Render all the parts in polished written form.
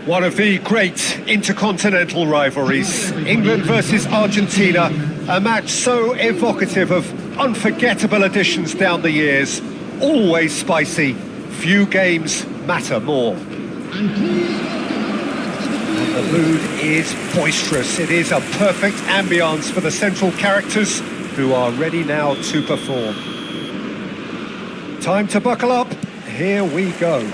One of the great intercontinental rivalries, England versus Argentina, a match so evocative of unforgettable editions down the years, always spicy, few games matter more. And the mood is boisterous, it is a perfect ambience for the central characters who are ready now to perform. Time to buckle up, here we go.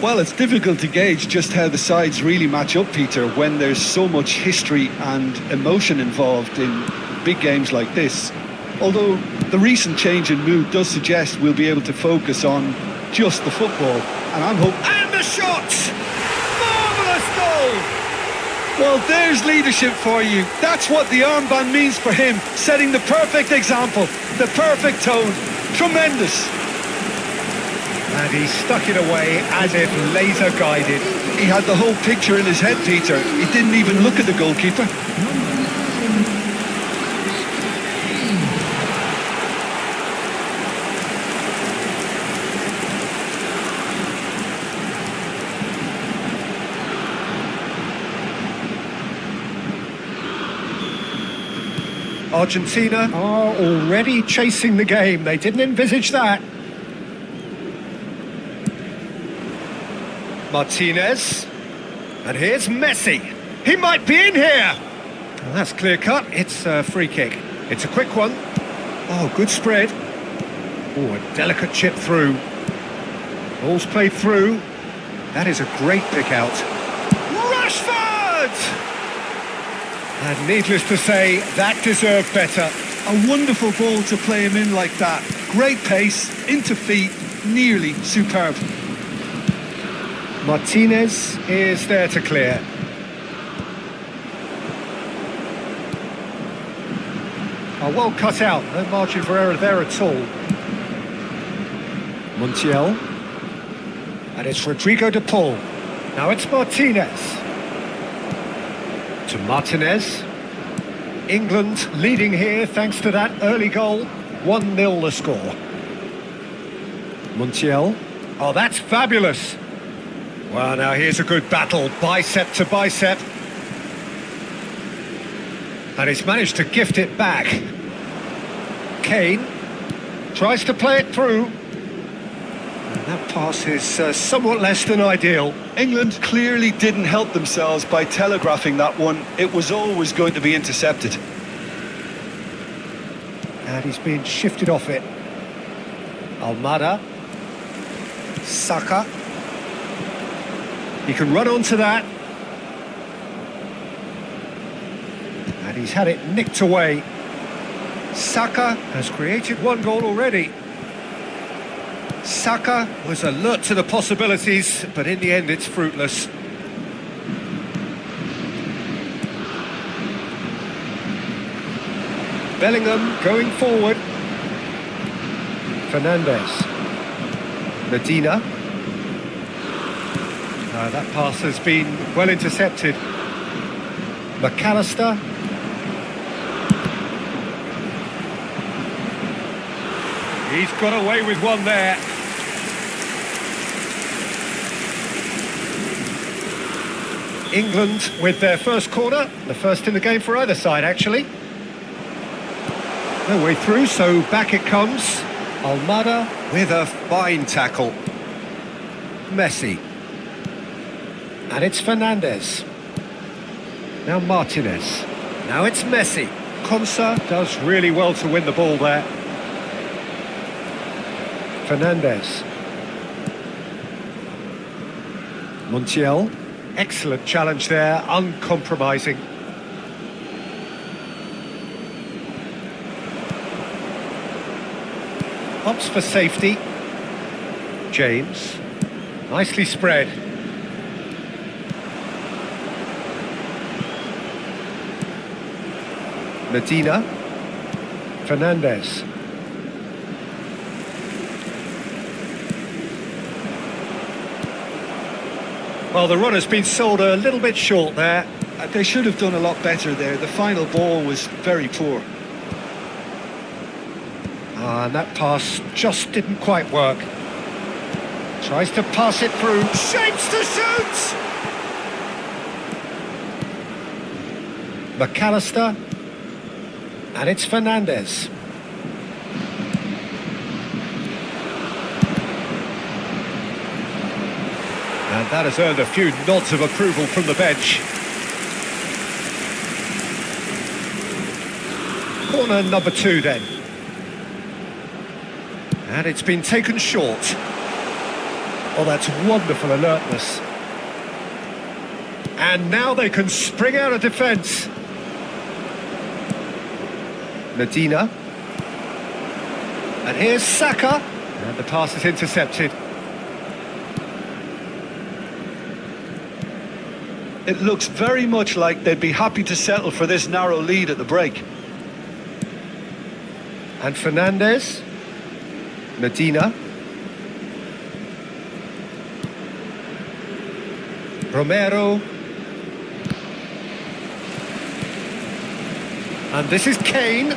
Well, it's difficult to gauge just how the sides really match up, Peter, when there's so much history and emotion involved in big games like this. Although the recent change in mood does suggest we'll be able to focus on just the football. And I'm hoping... And the shot! Marvellous goal! Well, there's leadership for you. That's what the armband means for him, setting the perfect example, the perfect tone. Tremendous. And he stuck it away as if laser-guided. He had the whole picture in his head, Peter. He didn't even look at the goalkeeper. Argentina are already chasing the game. They didn't envisage that. Martinez, and here's Messi. He might be in here. Well, that's clear cut. It's a free kick. It's a quick one. Oh, good spread. Oh, a delicate chip through. Ball's played through. That is a great pick out. Rashford! And needless to say, that deserved better. A wonderful ball to play him in like that. Great pace, into feet, nearly superb. Martinez is there to clear. Oh, well cut out, no margin for error there at all. Montiel. And it's Rodrigo de Paul. Now it's Martinez. To Martinez. England leading here thanks to that early goal. 1-0 the score. Montiel. Oh, that's fabulous. Well, now here's a good battle, bicep to bicep. And he's managed to gift it back. Kane tries to play it through. And that pass is somewhat less than ideal. England clearly didn't help themselves by telegraphing that one. It was always going to be intercepted. And he's been shifted off it. Almada. Saka. He can run onto that. And he's had it nicked away. Saka has created one goal already. Saka was alert to the possibilities, but in the end it's fruitless. Bellingham going forward. Fernandes. Medina. That pass has been well intercepted. McAllister. He's got away with one there. England with their first corner, the first in the game for either side actually. No way through, so back it comes. Almada with a fine tackle. Messi. And it's Fernandes. Now Martinez. Now it's Messi. Konsa does really well to win the ball there. Fernandes. Montiel. Excellent challenge there, uncompromising. Pops for safety. James. Nicely spread. Medina. Fernandes. Well, the run has been sold a little bit short there. They should have done a lot better there. The final ball was very poor. And that pass just didn't quite work. Tries to pass it through. Shapes to shoot! McAllister. And it's Fernandez. And that has earned a few nods of approval from the bench. Corner number 2 then. And it's been taken short. Oh, that's wonderful alertness. And now they can spring out of defence. Medina. And here's Saka. And the pass is intercepted. It looks very much like they'd be happy to settle for this narrow lead at the break. And Fernandez. Medina. Romero. And this is Kane.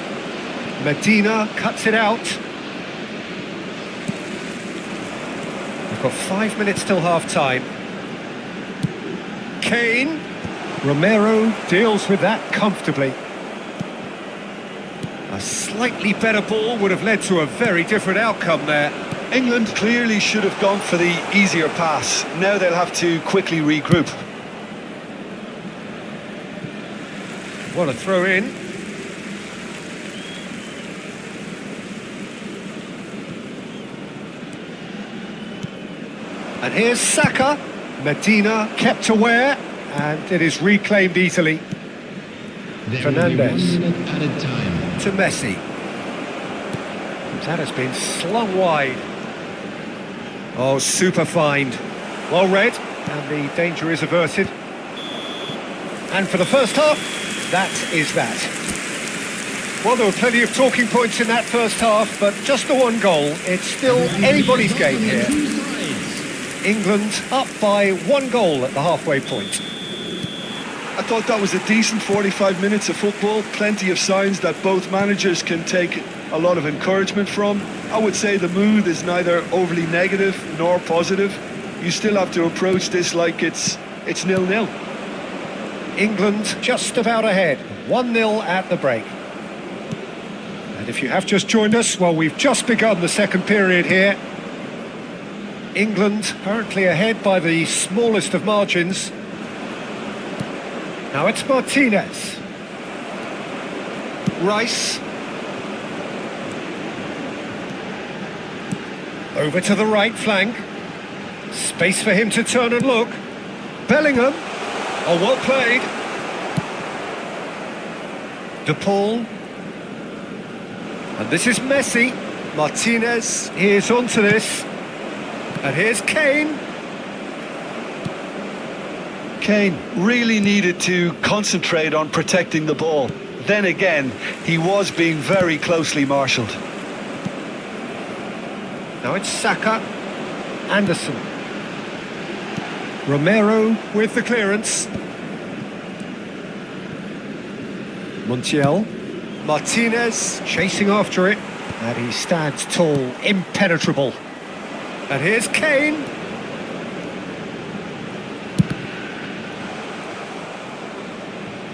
Medina cuts it out. We've got 5 minutes till half-time. Kane. Romero deals with that comfortably. A slightly better ball would have led to a very different outcome there. England clearly should have gone for the easier pass. Now they'll have to quickly regroup. What a throw in. And here's Saka. Medina kept aware, and it is reclaimed easily. Fernandez to Messi. That has been slung wide. Oh, super find. Well read, and the danger is averted. And for the first half, that is that. Well, there were plenty of talking points in that first half, but just the one goal. It's still anybody's game here. England up by 1 goal at the halfway point. I thought that was a decent 45 minutes of football. Plenty of signs that both managers can take a lot of encouragement from. I would say the mood is neither overly negative nor positive. You still have to approach this like it's 0-0. England just about ahead, 1-0 at the break. And if you have just joined us, well, we've just begun the second period here. England currently ahead by the smallest of margins. Now it's Martinez. Rice. Over to the right flank. Space for him to turn and look. Bellingham. Oh, well played. De Paul. And this is Messi. Martinez is onto this. And here's Kane. Kane really needed to concentrate on protecting the ball. Then again, he was being very closely marshalled. Now it's Saka. Anderson. Romero with the clearance. Montiel. Martinez chasing after it. And he stands tall, impenetrable. And here's Kane.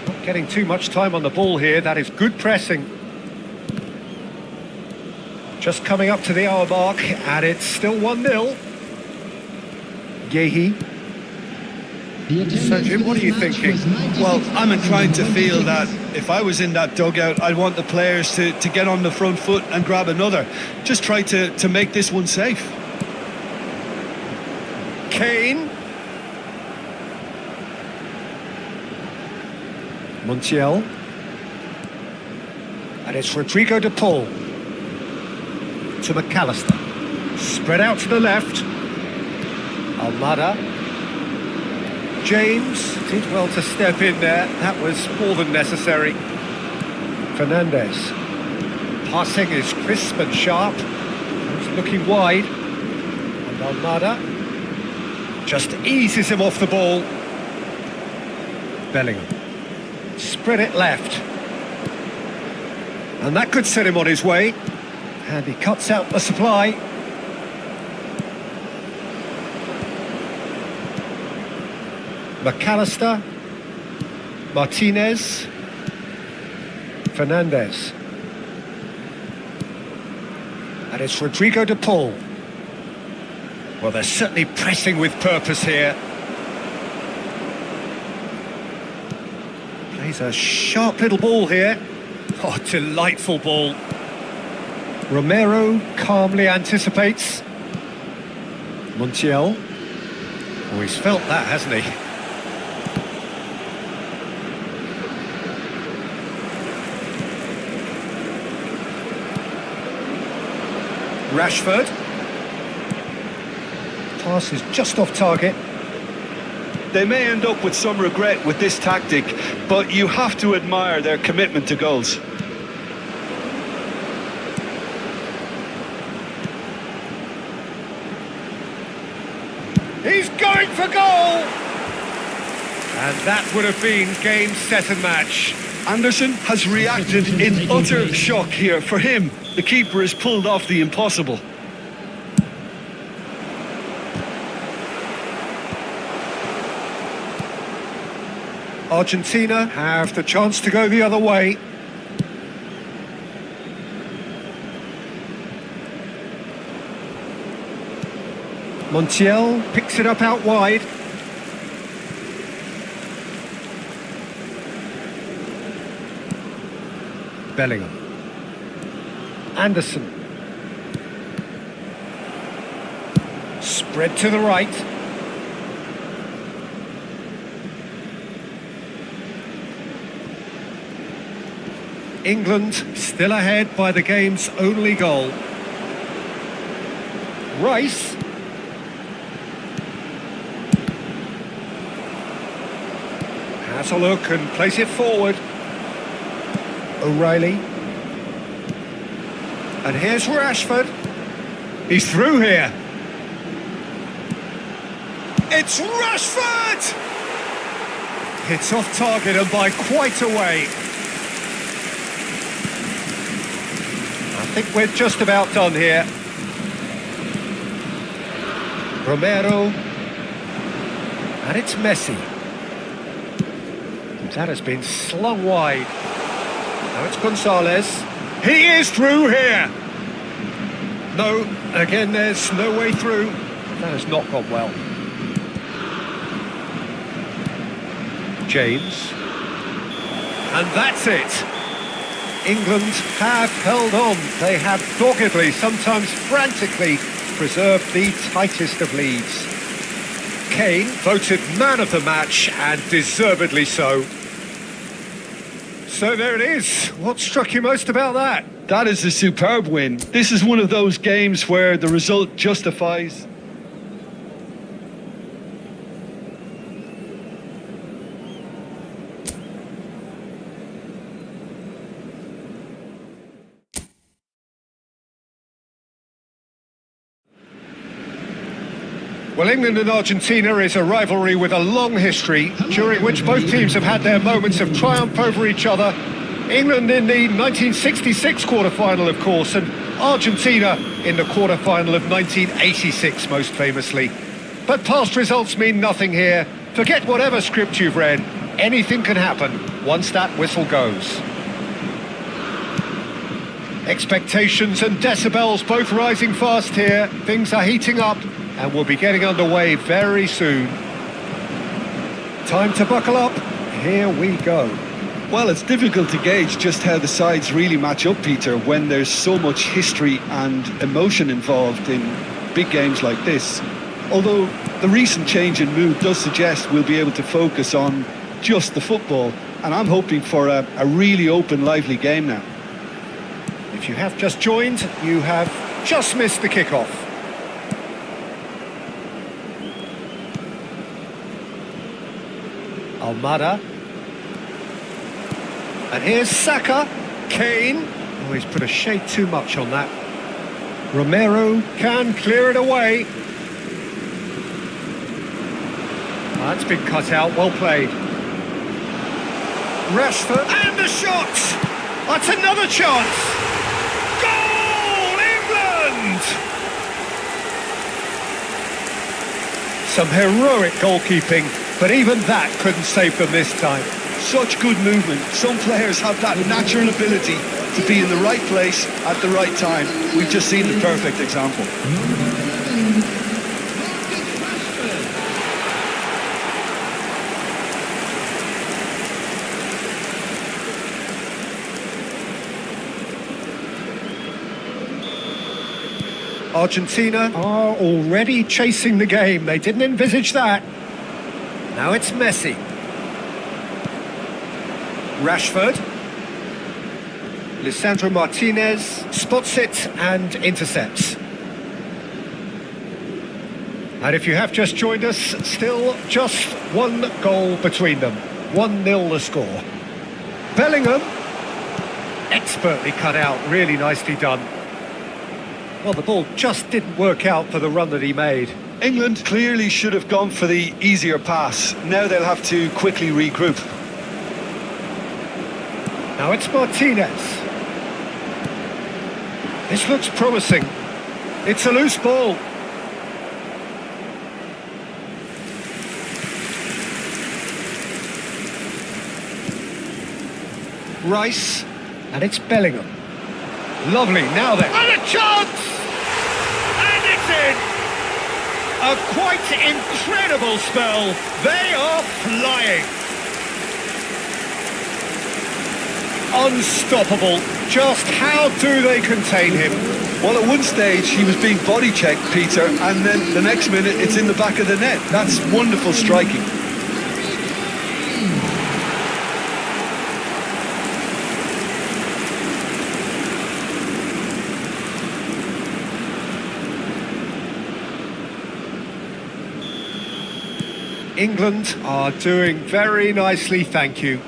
Not getting too much time on the ball here. That is good pressing. Just coming up to the hour mark, and it's still 1-0. Yehi. So, Jim, what are you thinking? Well, I'm inclined to feel that if I was in that dugout, I'd want the players to get on the front foot and grab another. Just try to make this one safe. Kane. Montiel. And it's Rodrigo de Paul. To McAllister. Spread out to the left. Almada. James did well to step in there. That was more than necessary. Fernandez. Passing is crisp and sharp. He's looking wide. And Almada just eases him off the ball. Bellingham. Spread it left. And that could set him on his way. And he cuts out the supply. McAllister. Martinez. Fernandez. And it's Rodrigo de Paul. Well, they're certainly pressing with purpose here. Plays a sharp little ball here. Oh, delightful ball. Romero calmly anticipates. Montiel. Oh, he's felt that, hasn't he? Rashford. Pass is just off target. They may end up with some regret with this tactic, but you have to admire their commitment to goals. He's going for goal! And that would have been game, set and match. Anderson has reacted in utter shock here. For him, the keeper has pulled off the impossible. Argentina have the chance to go the other way. Montiel picks it up out wide. Bellingham. Anderson. Spread to the right. England still ahead by the game's only goal. Rice. Has a look and plays it forward. O'Reilly. And here's Rashford. He's through here. It's Rashford! It's off target and by quite a way. I think we're just about done here. Romero. And it's Messi. That has been slung wide. Now it's Gonzalez. He is through here! No, again there's no way through. That has not gone well. James. And that's it! England have held on. They have doggedly, sometimes frantically, preserved the tightest of leads. Kane voted man of the match, and deservedly so. So there it is. What struck you most about that? That is a superb win. This is one of those games where the result justifies. Well, England and Argentina is a rivalry with a long history, during which both teams have had their moments of triumph over each other. England in the 1966 quarter-final, of course, and Argentina in the quarter-final of 1986, most famously. But past results mean nothing here. Forget whatever script you've read. Anything can happen once that whistle goes. Expectations and decibels both rising fast here. Things are heating up. And we'll be getting underway very soon. Time to buckle up. Here we go. Well, it's difficult to gauge just how the sides really match up, Peter, when there's so much history and emotion involved in big games like this. Although the recent change in mood does suggest we'll be able to focus on just the football. And I'm hoping for a really open, lively game now. If you have just joined, you have just missed the kickoff. Almada. And here's Saka. Kane. Oh, he's put a shade too much on that. Romero can clear it away. That's been cut out, well played. Rashford, and the shot! That's another chance! Goal, England! Some heroic goalkeeping, but even that couldn't save them this time. Such good movement. Some players have that natural ability to be in the right place at the right time. We've just seen the perfect example. Argentina are already chasing the game. They didn't envisage that. Now it's Messi. Rashford. Lisandro Martinez spots it and intercepts. And if you have just joined us, still just one goal between them. 1-0 the score. Bellingham. Expertly cut out, really nicely done. Well, the ball just didn't work out for the run that he made. England clearly should have gone for the easier pass. Now they'll have to quickly regroup. Now it's Martinez. This looks promising. It's a loose ball. Rice, and it's Bellingham. Lovely, now then. And a chance! And it's in! A quite incredible spell. They are flying. Unstoppable. Just how do they contain him? Well, at one stage he was being body checked, Peter, and then the next minute it's in the back of the net. That's wonderful striking. England are doing very nicely, thank you.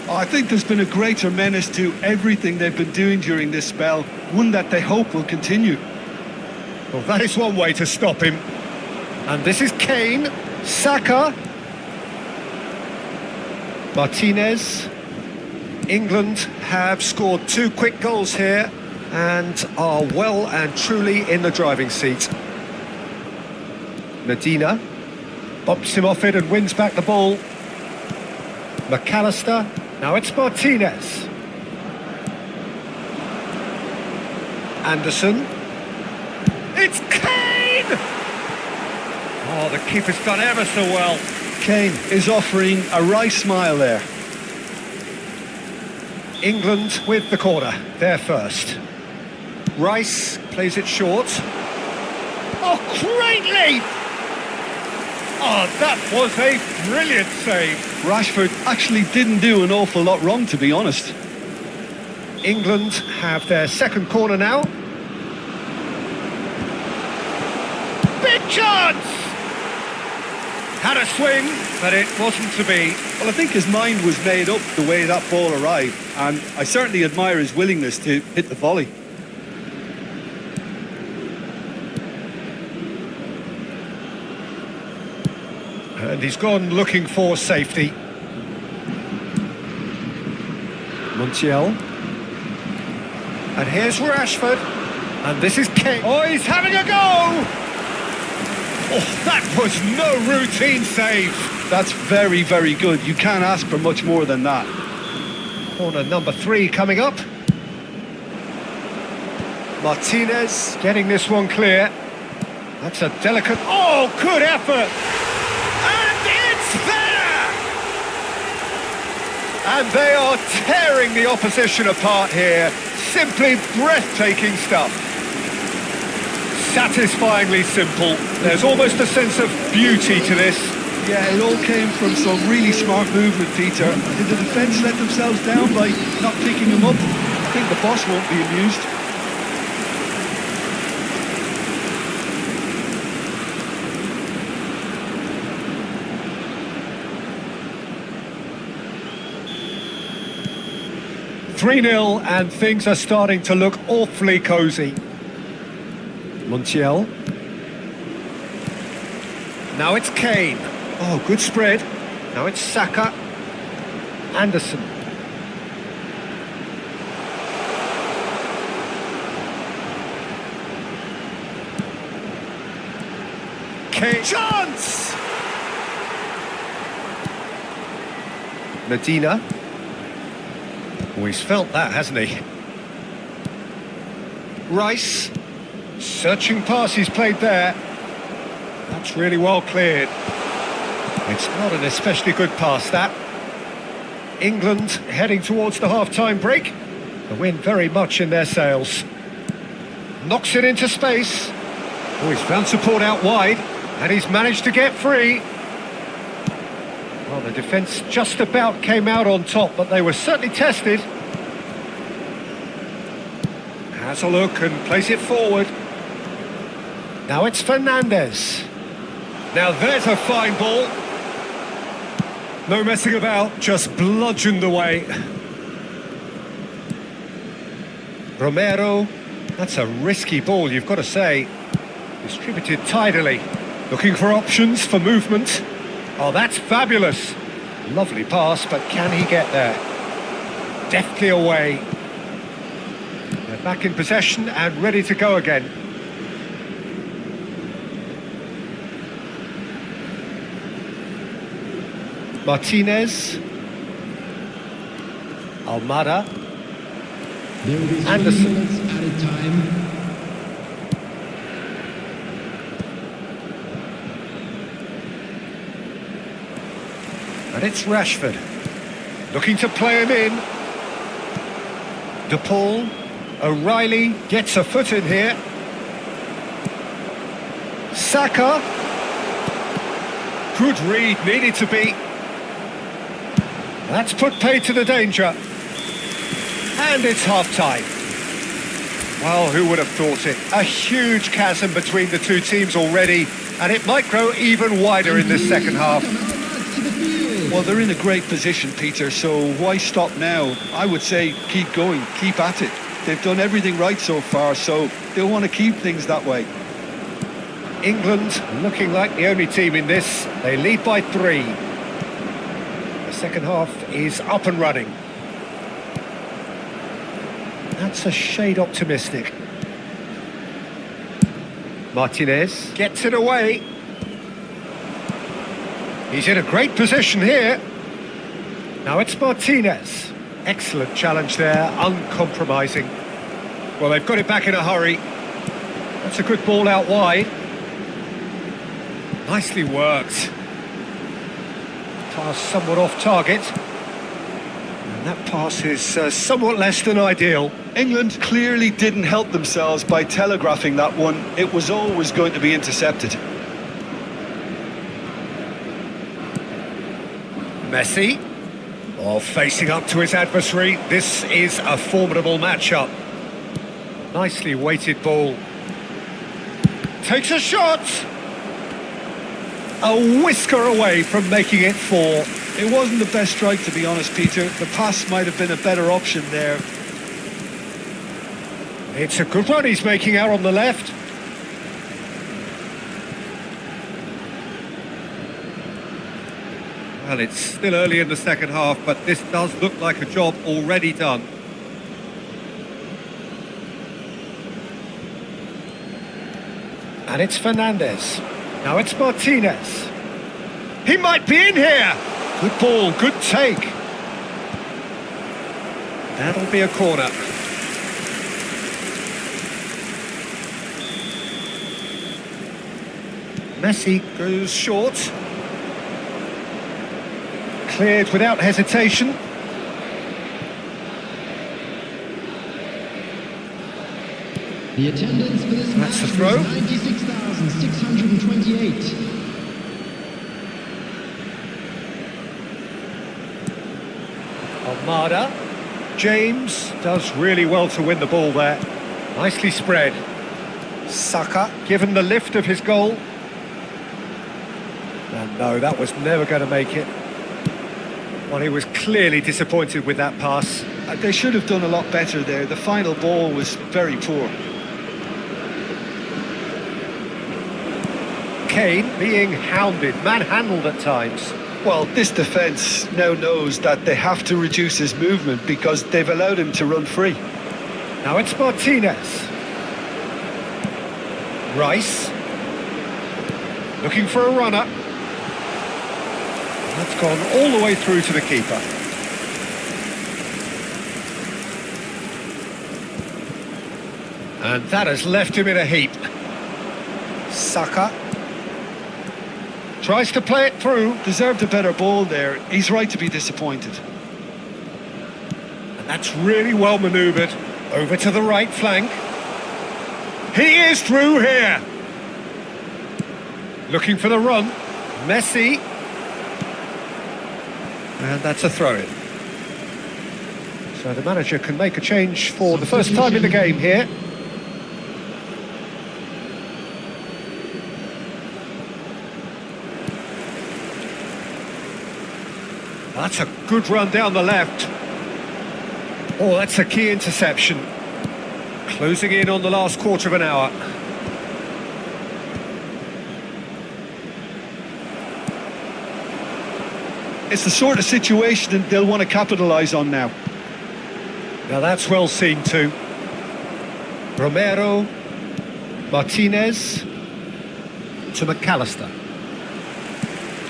I think there's been a greater menace to everything they've been doing during this spell, one that they hope will continue. Well, that is one way to stop him. And this is Kane, Saka, Martinez. England have scored 2 quick goals here and are well and truly in the driving seat. Medina bumps him off it and wins back the ball. McAllister. Now it's Martinez. Anderson. It's Kane! Oh, the keeper's done ever so well. Kane is offering a right smile there. England with the corner. They're first. Rice plays it short. Oh, great leap! Oh, that was a brilliant save. Rashford actually didn't do an awful lot wrong, to be honest. England have their second corner now. Big chance! Had a swing, but it wasn't to be. Well, I think his mind was made up the way that ball arrived, and I certainly admire his willingness to hit the volley. And he's gone looking for safety. Montiel. And here's Rashford. And this is Kane. Oh, he's having a go! Oh, that was no routine save. That's very, very good. You can't ask for much more than that. Corner number 3 coming up. Martinez getting this one clear. That's a delicate... Oh, good effort! And they are tearing the opposition apart here. Simply breathtaking stuff. Satisfyingly simple. There's almost a sense of beauty to this. Yeah, it all came from some really smart movement, Peter. Did the defence let themselves down by not picking him up? I think the boss won't be amused. (3-0) and things are starting to look awfully cosy. Montiel. Now it's Kane. Oh, good spread. Now it's Saka. Anderson. Kane. Chance! Medina. Oh, he's felt that, hasn't he? Rice. Searching pass he's played there. That's really well cleared. It's not an especially good pass, that. England heading towards the half-time break. The wind very much in their sails. Knocks it into space. Oh, he's found support out wide, and he's managed to get free. Well, the defence just about came out on top, but they were certainly tested. Has a look and plays it forward. Now it's Fernandez. Now there's a fine ball. No messing about, just bludgeoned away. Romero, that's a risky ball, you've got to say. Distributed tidily. Looking for options for movement. Oh, that's fabulous. Lovely pass, but can he get there? Deftly away. They're back in possession and ready to go again. Martinez. Almada. There will be 3 Anderson. minutes added time. And it's Rashford. Looking to play him in. De Paul. O'Reilly gets a foot in here. Saka. Good read, needed to be. That's put paid to the danger. And it's half-time. Well, who would have thought it? A huge chasm between the two teams already, and it might grow even wider in this second half. Well, they're in a great position, Peter, so why stop now? I would say keep going, keep at it. They've done everything right so far, so they'll want to keep things that way. England looking like the only team in this. They lead by 3. The second half is up and running. That's a shade optimistic. Martinez gets it away. He's in a great position here. Now it's Martinez. Excellent challenge there, uncompromising. Well, they've got it back in a hurry. That's a good ball out wide. Nicely worked. Pass somewhat off target. And that pass is somewhat less than ideal. England clearly didn't help themselves by telegraphing that one. It was always going to be intercepted. Messi. Oh, facing up to his adversary. This is a formidable matchup. Nicely weighted ball. Takes a shot. A whisker away from making it 4. It wasn't the best strike, to be honest, Peter. The pass might have been a better option there. It's a good run he's making out on the left. Well, it's still early in the second half, but this does look like a job already done. And it's Fernandez. Now it's Martinez. He might be in here. Good ball, good take. That'll be a corner. Messi goes short. Cleared without hesitation. The attendance for this That's match the throw. was 96,628. Almada. James does really well to win the ball there. Nicely spread. Saka given the lift of his goal. And no, that was never going to make it. Well, he was clearly disappointed with that pass. They should have done a lot better there. The final ball was very poor. Kane being hounded, manhandled at times. Well, this defence now knows that they have to reduce his movement because they've allowed him to run free. Now it's Martinez. Rice. Looking for a runner. That's gone all the way through to the keeper. And that has left him in a heap. Saka tries to play it through. Deserved a better ball there. He's right to be disappointed. And that's really well manoeuvred. Over to the right flank. He is through here. Looking for the run. Messi. And that's a throw-in. So the manager can make a change for the first time in the game here. That's a good run down the left. Oh, that's a key interception. Closing in on the last quarter of an hour. It's the sort of situation that they'll want to capitalise on now. Now that's well seen too. Romero, Martinez to McAllister.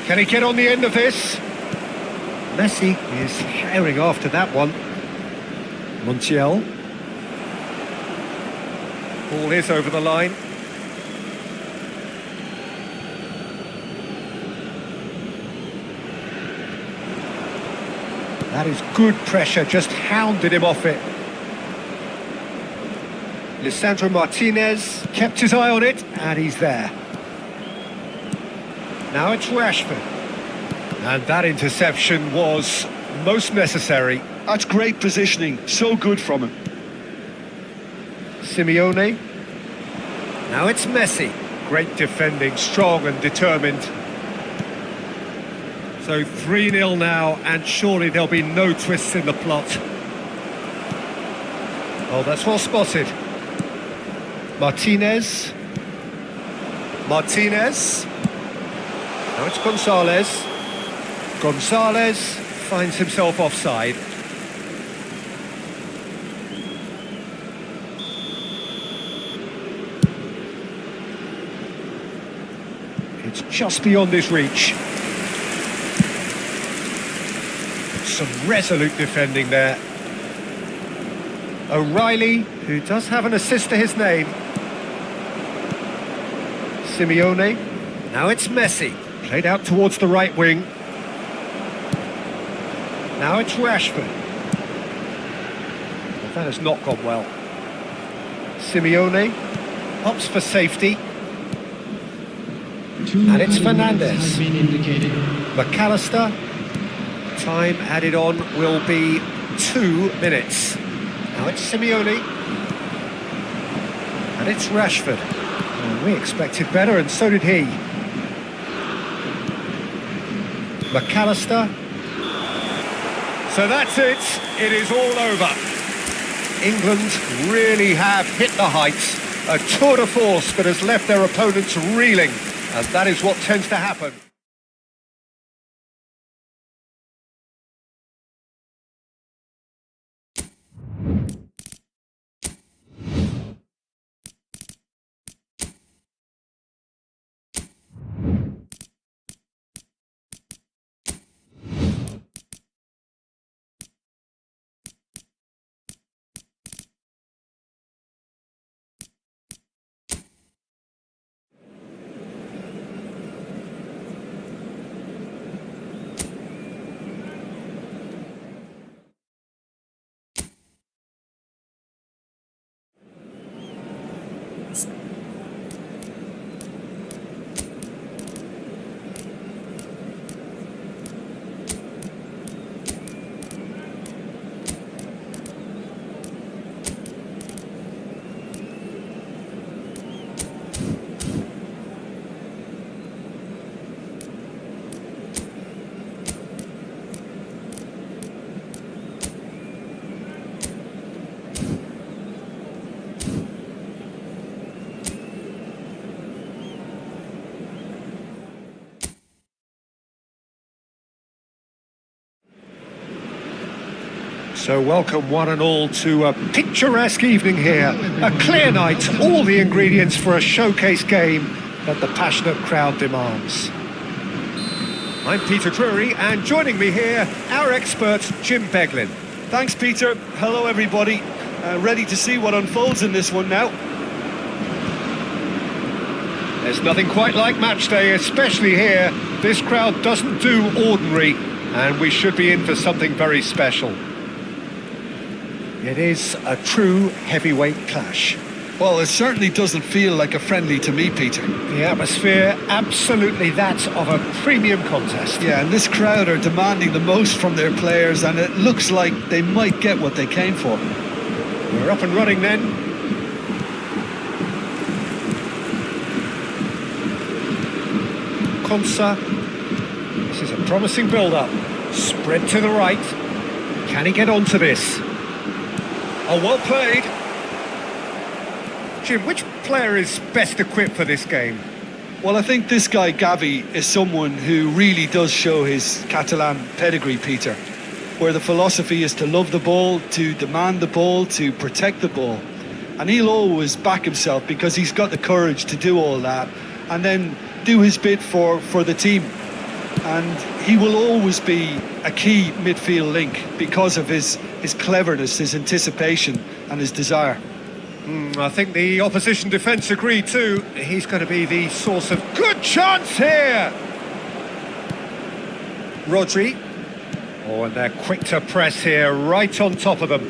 Can he get on the end of this? Messi is herring after that one. Montiel. Ball is over the line. That is good pressure, just hounded him off it. Lisandro Martinez kept his eye on it, and he's there. Now it's Rashford. And that interception was most necessary. That's great positioning, so good from him. Simeone. Now it's Messi. Great defending, strong and determined. So 3-0 now, and surely there'll be no twists in the plot. Oh, that's well spotted. Martinez. Martinez. Now it's Gonzalez. Gonzalez finds himself offside. It's just beyond his reach. Some resolute defending there. O'Reilly, who does have an assist to his name. Simeone. Now it's Messi. Played out towards the right wing. Now it's Rashford. Well, that has not gone well. Simeone opts for safety. And it's Fernandez. McAllister. Time added on will be 2 minutes. Now it's Simeone. And it's Rashford. Well, we expected better, and so did he. McAllister. So that's it. It is all over. England really have hit the heights. A tour de force that has left their opponents reeling. And that is what tends to happen. So welcome one and all to a picturesque evening here. A clear night, all the ingredients for a showcase game that the passionate crowd demands. I'm Peter Drury, and joining me here, our expert Jim Beglin. Thanks, Peter. Hello, everybody. Ready to see what unfolds in this one now. There's nothing quite like match day, especially here. This crowd doesn't do ordinary, and we should be in for something very special. It is a true heavyweight clash. Well, it certainly doesn't feel like a friendly to me, Peter. The atmosphere, absolutely that of a premium contest. Yeah, and this crowd are demanding the most from their players, and it looks like they might get what they came for. We're up and running then. Konsa. This is a promising build-up. Spread to the right. Can he get onto this? Oh, well played. Jim, which player is best equipped for this game? Well, I think this guy, Gavi, is someone who really does show his Catalan pedigree, Peter, where the philosophy is to love the ball, to demand the ball, to protect the ball. And he'll always back himself because he's got the courage to do all that and then do his bit for the team. And he will always be a key midfield link because of his cleverness, his anticipation and his desire. I think the opposition defence agree too. He's going to be the source of good chance here. Rodri. Oh, and they're quick to press here, right on top of them.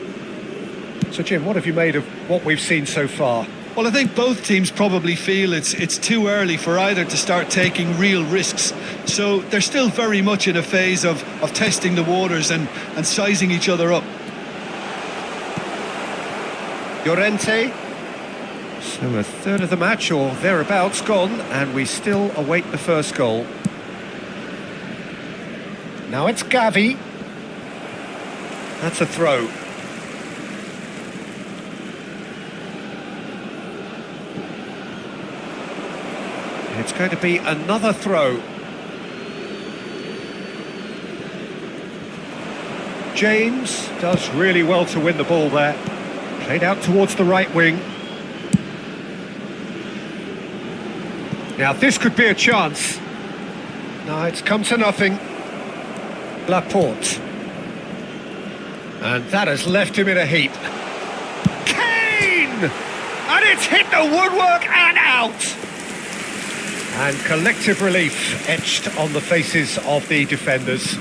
So, Jim, what have you made of what we've seen so far? Well, I think both teams probably feel it's too early for either to start taking real risks. So they're still very much in a phase of testing the waters and sizing each other up. Llorente. So a third of the match or thereabouts gone, and we still await the first goal. Now it's Gavi. That's a throw. It's going to be another throw. James does really well to win the ball there. Played out towards the right wing. Now this could be a chance. No, it's come to nothing. Laporte. And that has left him in a heap. Kane! And it's hit the woodwork and out! And collective relief etched on the faces of the defenders.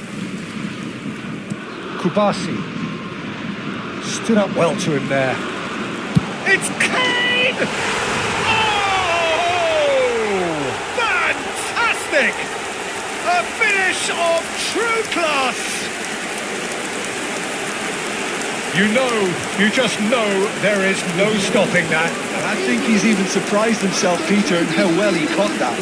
Kubasi stood up well to him there. It's Kane! Oh! Fantastic! A finish of true class! You just know there is no stopping that. I think he's even surprised himself, Peter, in how well he caught that.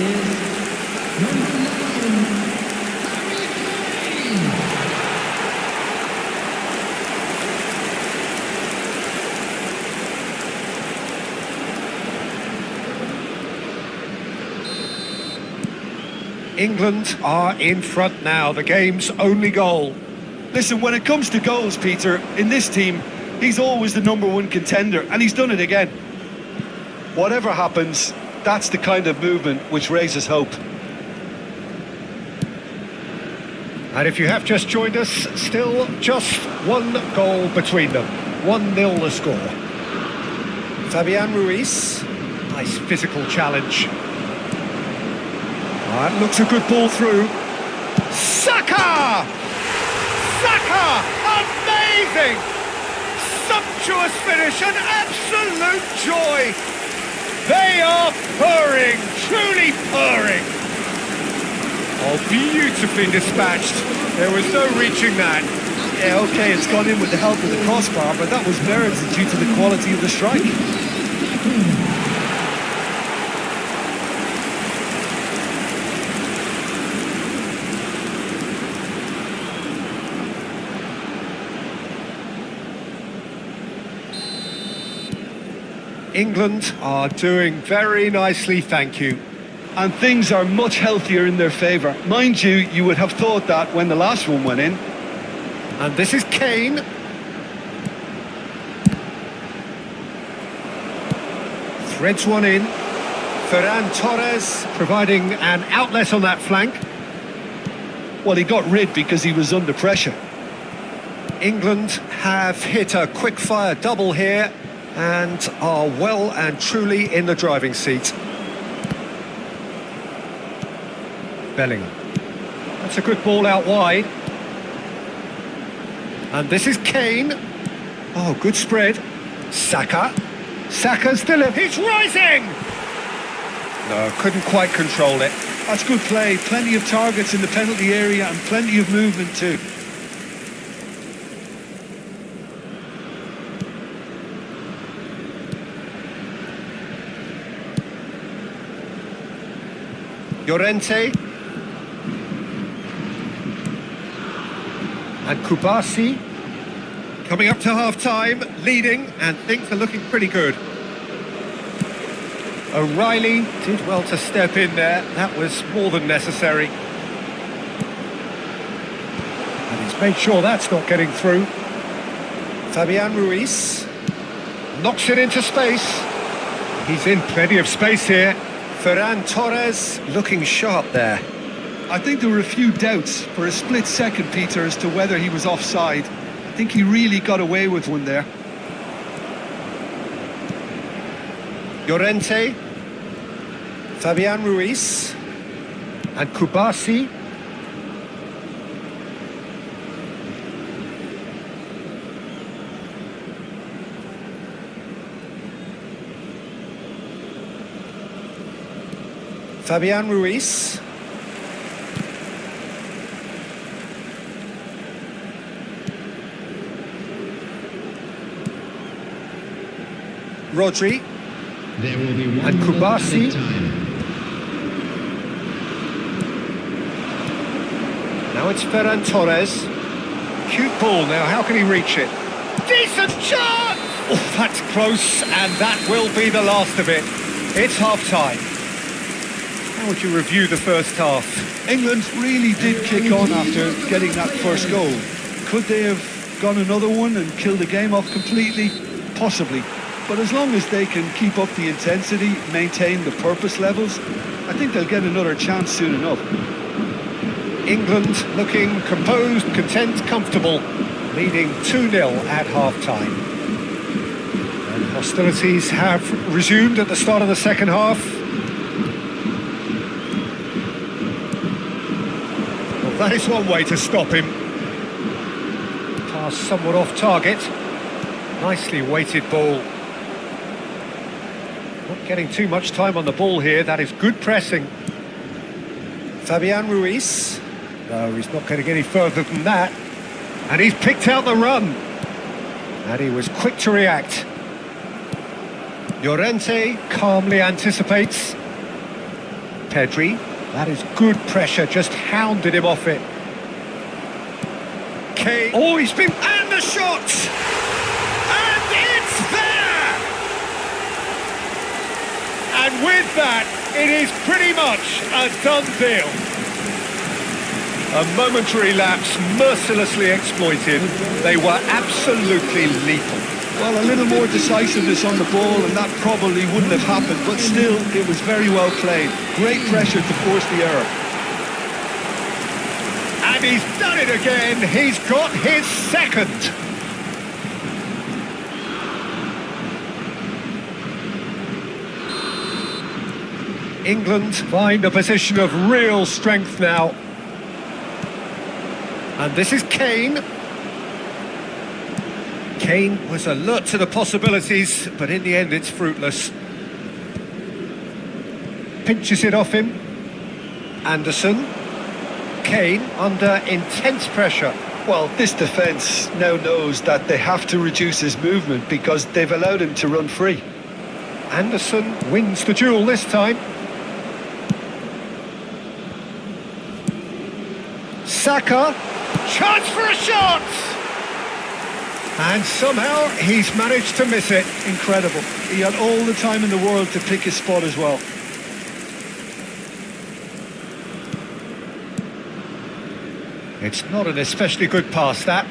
England are in front now, the game's only goal. Listen, when it comes to goals, Peter, in this team, he's always the #1 contender, and he's done it again. Whatever happens, that's the kind of movement which raises hope. And if you have just joined us, still just one goal between them. 1-0 the score. Fabian Ruiz, nice physical challenge. That looks a good ball through. Saka! Saka! Amazing! Sumptuous finish, an absolute joy! They are purring, truly purring! Oh, beautifully dispatched. There was no reaching that. Yeah, okay, it's gone in with the help of the crossbar, but that was merited due to the quality of the strike. England are doing very nicely, thank you. And things are much healthier in their favour. Mind you, you would have thought that when the last one went in. And this is Kane. Threads one in. Ferran Torres providing an outlet on that flank. Well, he got rid because he was under pressure. England have hit a quick-fire double here and are well and truly in the driving seat. Bellingham. That's a good ball out wide. And this is Kane. Oh, good spread. Saka. Saka's delivered. He's rising! No, couldn't quite control it. That's good play. Plenty of targets in the penalty area and plenty of movement too. Llorente. And Kubasi. Coming up to half-time, leading, and things are looking pretty good. O'Reilly did well to step in there. That was more than necessary. And he's made sure that's not getting through. Fabian Ruiz knocks it into space. He's in plenty of space here. Ferran Torres looking sharp there. I think there were a few doubts for a split second, Peter, as to whether he was offside. I think he really got away with one there. Llorente, Fabian Ruiz, and Kubasi. Fabian Ruiz. Rodri. There will be one And minute Kubasi. added time. Now it's Ferran Torres. Cute ball now, how can he reach it? Decent chance! Oh, that's close, and that will be the last of it. It's half-time. How would you review the first half? England really did kick on after getting that first goal. Could they have gone another one and killed the game off completely? Possibly. But as long as they can keep up the intensity, maintain the purpose levels, I think they'll get another chance soon enough. England looking composed, content, comfortable, leading 2-0 at half-time. And hostilities have resumed at the start of the second half. Well, that is one way to stop him. Pass somewhat off target. Nicely weighted ball. Not getting too much time on the ball here, that is good pressing. Fabian Ruiz. No, he's not getting any further than that. And he's picked out the run. And he was quick to react. Llorente calmly anticipates. Pedri, that is good pressure, just hounded him off it. Kane, oh, he's been... And the shot! And it's there! And with that, it is pretty much a done deal. A momentary lapse, mercilessly exploited. They were absolutely lethal. Well, a little more decisiveness on the ball and that probably wouldn't have happened, but still, it was very well played. Great pressure to force the error. And he's done it again. He's got his second. England find a position of real strength now. And this is Kane. Kane was alert to the possibilities, but in the end it's fruitless. Pinches it off him. Anderson. Kane under intense pressure. Well, this defence now knows that they have to reduce his movement because they've allowed him to run free. Anderson wins the duel this time. Saka. Chance for a shot! And somehow he's managed to miss it. Incredible. He had all the time in the world to pick his spot as well. It's not an especially good pass, that.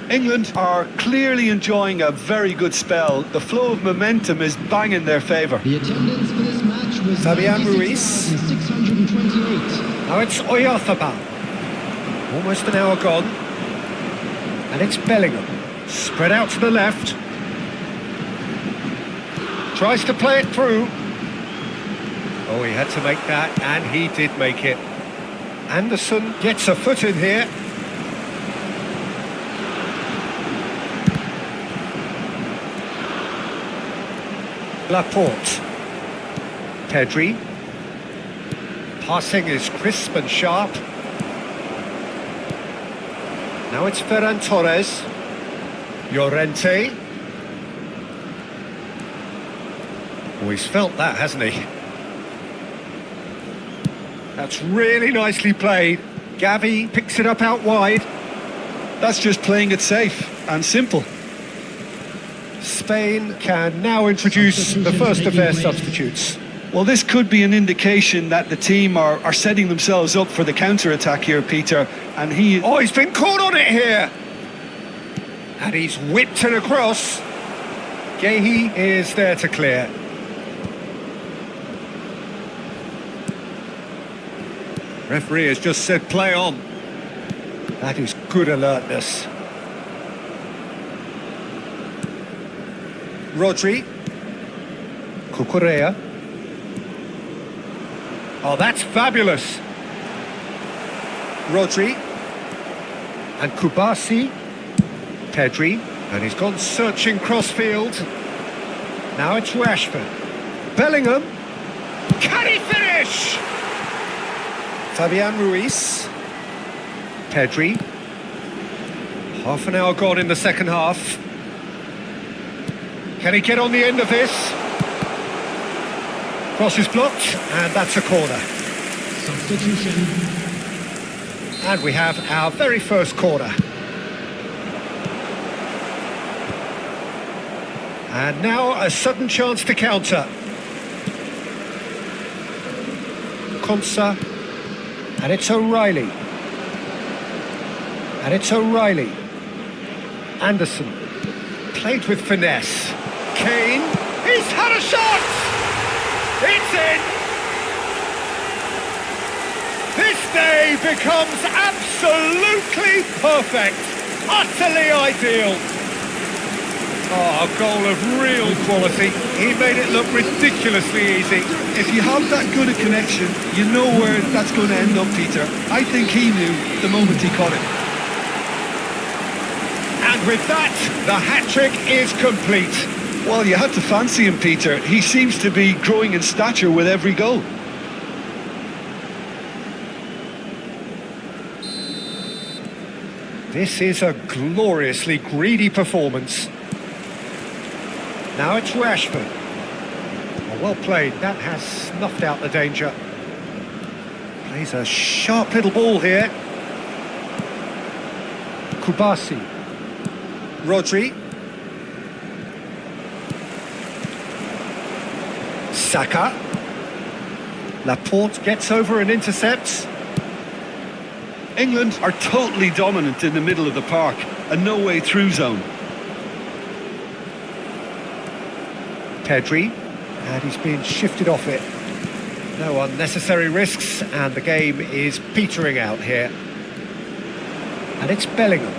England are clearly enjoying a very good spell. The flow of momentum is bang in their favour. The attendance for this match was Fabian Ruiz. 96,628. Now it's Oyarzabal. Almost an hour gone. And it's Bellingham. Spread out to the left. Tries to play it through. Oh, he had to make that, and he did make it. Anderson gets a foot in here. Laporte. Pedri. Passing is crisp and sharp. Now it's Ferran Torres. Llorente. Oh, he's felt that, hasn't he? That's really nicely played. Gavi picks it up out wide. That's just playing it safe and simple. Spain can now introduce the first of their substitutes. Well, this could be an indication that the team are setting themselves up for the counter-attack here, Peter. And Oh, he's been caught on it here! And he's whipped it across. Gehi is there to clear. Referee has just said play on. That is good alertness. Rodri. Cucurella. Oh, that's fabulous. Rodri. And Kubasi. Pedri. And he's gone searching crossfield. Now it's Rashford. Bellingham. Can he finish? Fabian Ruiz. Pedri. Half an hour gone in the second half. Can he get on the end of this? Cross is blocked, and that's a corner. Substitution. And we have our very first corner. And now a sudden chance to counter. Konsa. And it's O'Reilly. And it's O'Reilly. Anderson. Played with finesse. Kane. He's had a shot! It's in! This day becomes absolutely perfect. Utterly ideal. Oh, a goal of real quality. He made it look ridiculously easy. If you have that good a connection, you know where that's going to end up, Peter. I think he knew the moment he caught it. And with that, the hat-trick is complete. Well, you had to fancy him, Peter. He seems to be growing in stature with every goal. This is a gloriously greedy performance. Now it's Rashford. Oh, well played. That has snuffed out the danger. Plays a sharp little ball here. Kubasi. Rodri. Saka. Laporte gets over and intercepts. England are totally dominant in the middle of the park, a no-way through zone. Pedri, and he's been shifted off it. No unnecessary risks, and the game is petering out here. And it's Bellingham.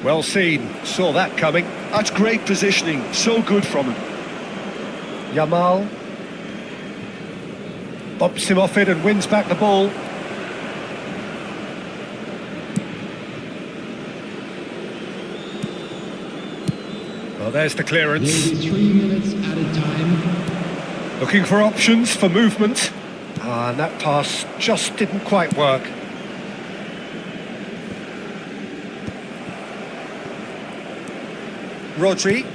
Well seen, saw that coming. That's great positioning, so good from him. Yamal bumps him off it and wins back the ball. Well, there's the clearance. Maybe 3 minutes at a time. Looking for options for movement. And that pass just didn't quite work. Rodri.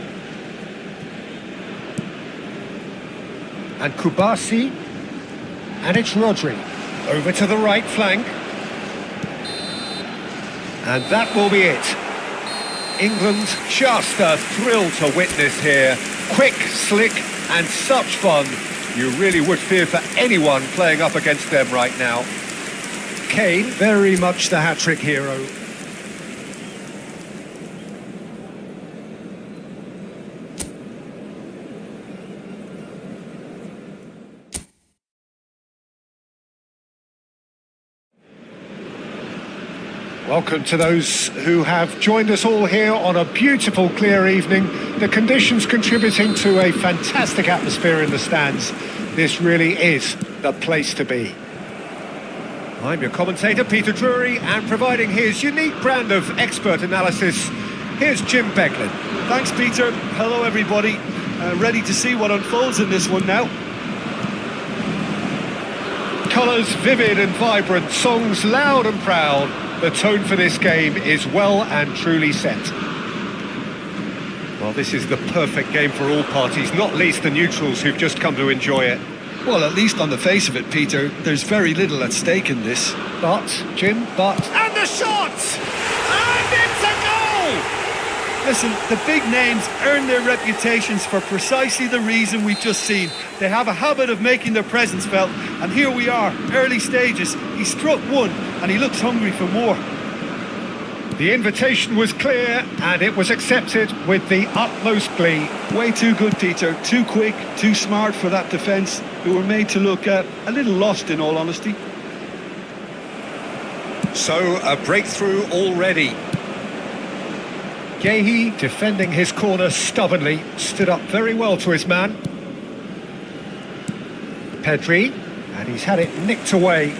And Kubasi. And it's Rodri. Over to the right flank. And that will be it. England, just a thrill to witness here. Quick, slick, and such fun. You really would fear for anyone playing up against them right now. Kane, very much the hat-trick hero. Welcome to those who have joined us all here on a beautiful, clear evening. The conditions contributing to a fantastic atmosphere in the stands. This really is the place to be. I'm your commentator, Peter Drury, and providing his unique brand of expert analysis, here's Jim Beglin. Thanks, Peter. Hello, everybody. Ready to see what unfolds in this one now. Colours vivid and vibrant, songs loud and proud. The tone for this game is well and truly set. Well, this is the perfect game for all parties, not least the neutrals who've just come to enjoy it. Well, at least on the face of it, Peter, there's very little at stake in this. But, Jim, And the shot! And it's a goal! Listen, the big names earn their reputations for precisely the reason we've just seen. They have a habit of making their presence felt, and here we are, early stages. He struck one, and he looks hungry for more. The invitation was clear, and it was accepted with the utmost glee. Way too good, Peter. Too quick, too smart for that defence, who were made to look a little lost, in all honesty. So, a breakthrough already. Gehi, defending his corner stubbornly, stood up very well to his man. Pedri, and he's had it nicked away.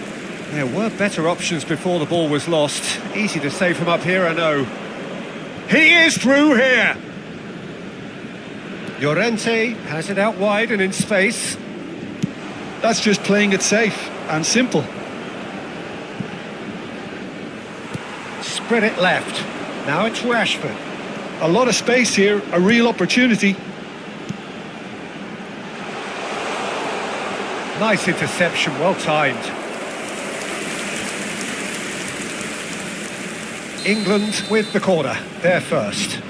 There were better options before the ball was lost. Easy to save from up here, I know. He is through here! Llorente has it out wide and in space. That's just playing it safe and simple. Spread it left. Now it's Rashford. A lot of space here, a real opportunity. Nice interception, well timed. England with the corner, they're first.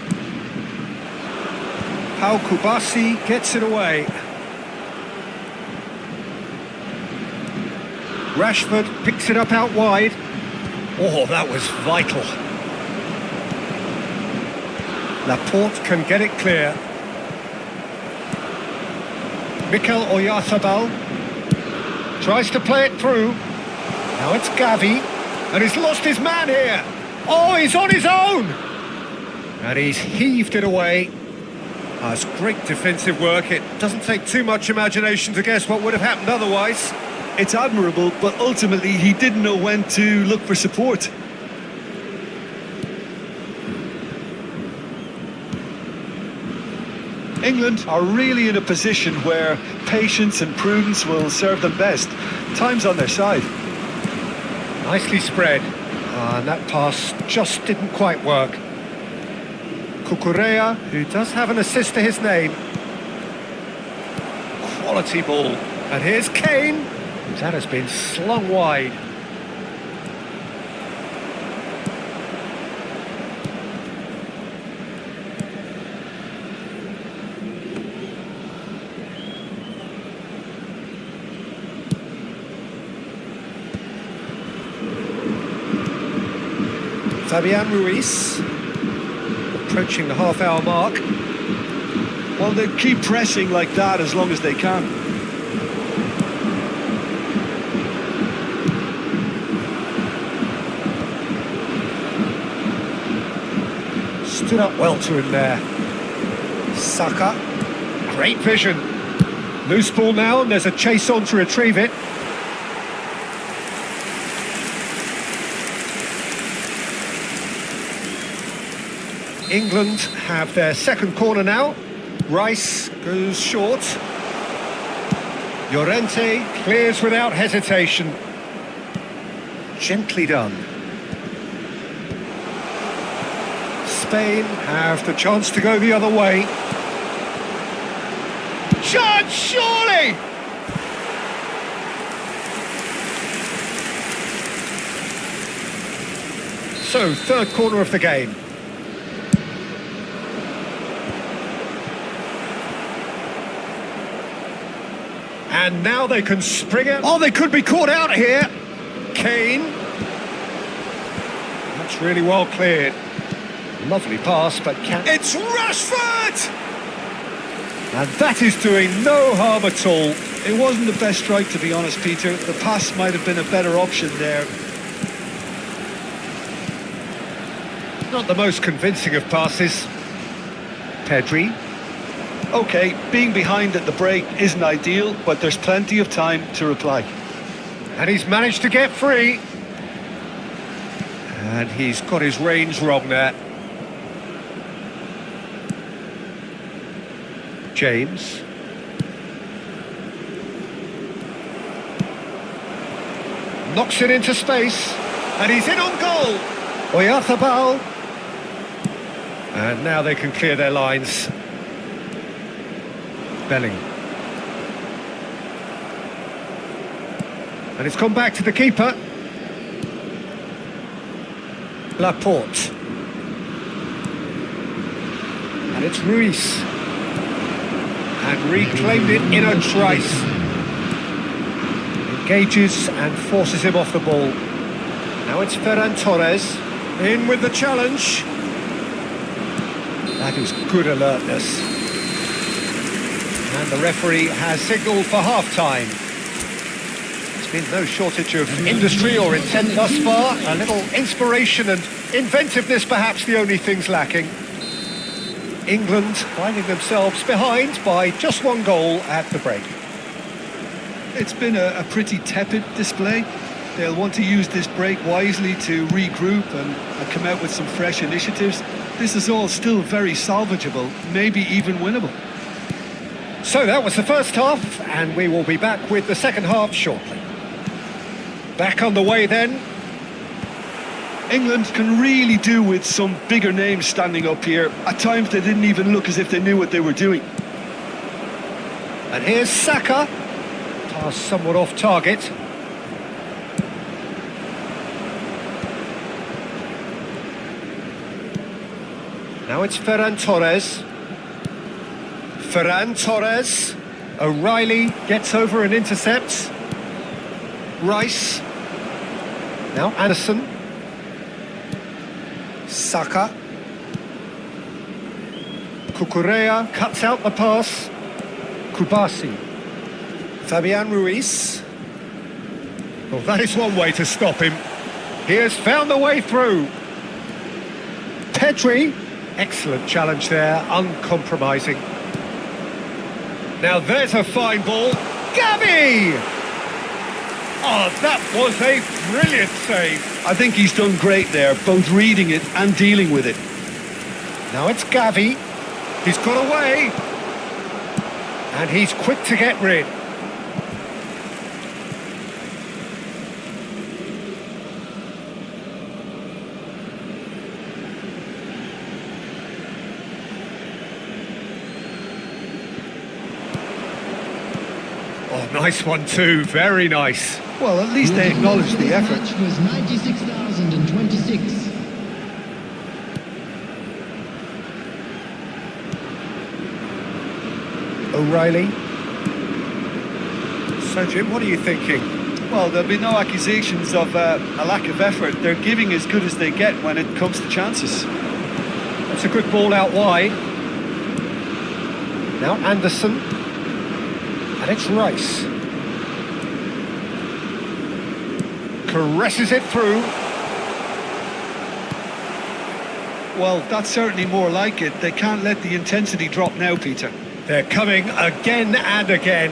Pau Kubasi gets it away. Rashford picks it up out wide. Oh, that was vital. Laporte can get it clear. Mikel Oyarzabal tries to play it through. Now it's Gavi, and he's lost his man here. Oh, he's on his own! And he's heaved it away. That's great defensive work. It doesn't take too much imagination to guess what would have happened otherwise. It's admirable, but ultimately he didn't know when to look for support. England are really in a position where patience and prudence will serve them best. Time's on their side. Nicely spread. And that pass just didn't quite work. Cucurella, who does have an assist to his name. Quality ball. And here's Kane. That has been slung wide. Fabian Ruiz, approaching the half-hour mark. Well, they keep pressing like that as long as they can. Stood up well to him there. Saka, great vision. Loose ball now, and there's a chase on to retrieve it. England have their second corner now. Rice goes short. Llorente clears without hesitation. Gently done. Spain have the chance to go the other way. Chance, surely! So, third corner of the game. And now they can spring it. Oh, they could be caught out here. Kane. That's really well cleared. Lovely pass, but can... It's Rashford! And that is doing no harm at all. It wasn't the best strike, to be honest, Peter. The pass might have been a better option there. Not the most convincing of passes. Pedri. Okay, being behind at the break isn't ideal, but there's plenty of time to reply. And he's managed to get free. And he's got his range wrong there. James. Knocks it into space. And he's in on goal. Oyarzabal. And now they can clear their lines. Bellingham. And it's gone back to the keeper. Laporte. And it's Ruiz. And reclaimed it in a trice. Engages and forces him off the ball. Now it's Ferran Torres. In with the challenge. That is good alertness. And the referee has signalled for half-time. There's been no shortage of industry or intent thus far. A little inspiration and inventiveness perhaps the only things lacking. England finding themselves behind by just one goal at the break. It's been a pretty tepid display. They'll want to use this break wisely to regroup and come out with some fresh initiatives. This is all still very salvageable, maybe even winnable. So that was the first half, and we will be back with the second half shortly. Back on the way then. England can really do with some bigger names standing up here. At times they didn't even look as if they knew what they were doing. And here's Saka. Pass somewhat off target. Now it's Ferran Torres. Ferran Torres. O'Reilly gets over and intercepts. Rice. Now Anderson. Saka. Cucurella cuts out the pass. Kubasi. Fabian Ruiz. Well, that is one way to stop him. He has found the way through. Pedri. Excellent challenge there, uncompromising. Now there's a fine ball. Gavi! Oh, that was a brilliant save. I think he's done great there, both reading it and dealing with it. Now it's Gavi. He's got away. And he's quick to get rid. Oh, nice one too, very nice. Well, at least they acknowledge the effort. Match was 96,026. O'Reilly. So Jim, what are you thinking? Well, there'll be no accusations of a lack of effort. They're giving as good as they get when it comes to chances. That's a good ball out wide. Now Anderson. And it's Rice. Caresses it through. Well, that's certainly more like it. They can't let the intensity drop now, Peter. They're coming again and again.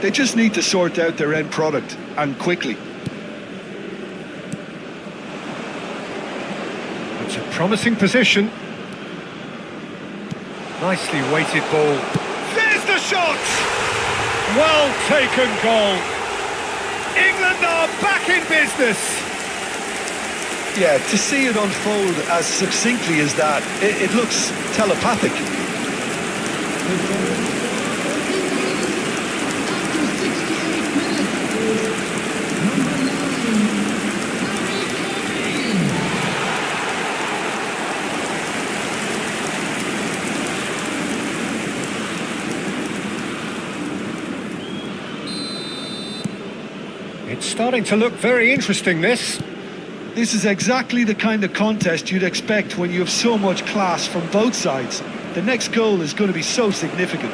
They just need to sort out their end product, and quickly. It's a promising position. Nicely weighted ball. There's the shot! Well taken goal. England are back in business. Yeah, to see it unfold as succinctly as that, it looks telepathic. It's starting to look very interesting, this. This is exactly the kind of contest you'd expect when you have so much class from both sides. The next goal is going to be so significant.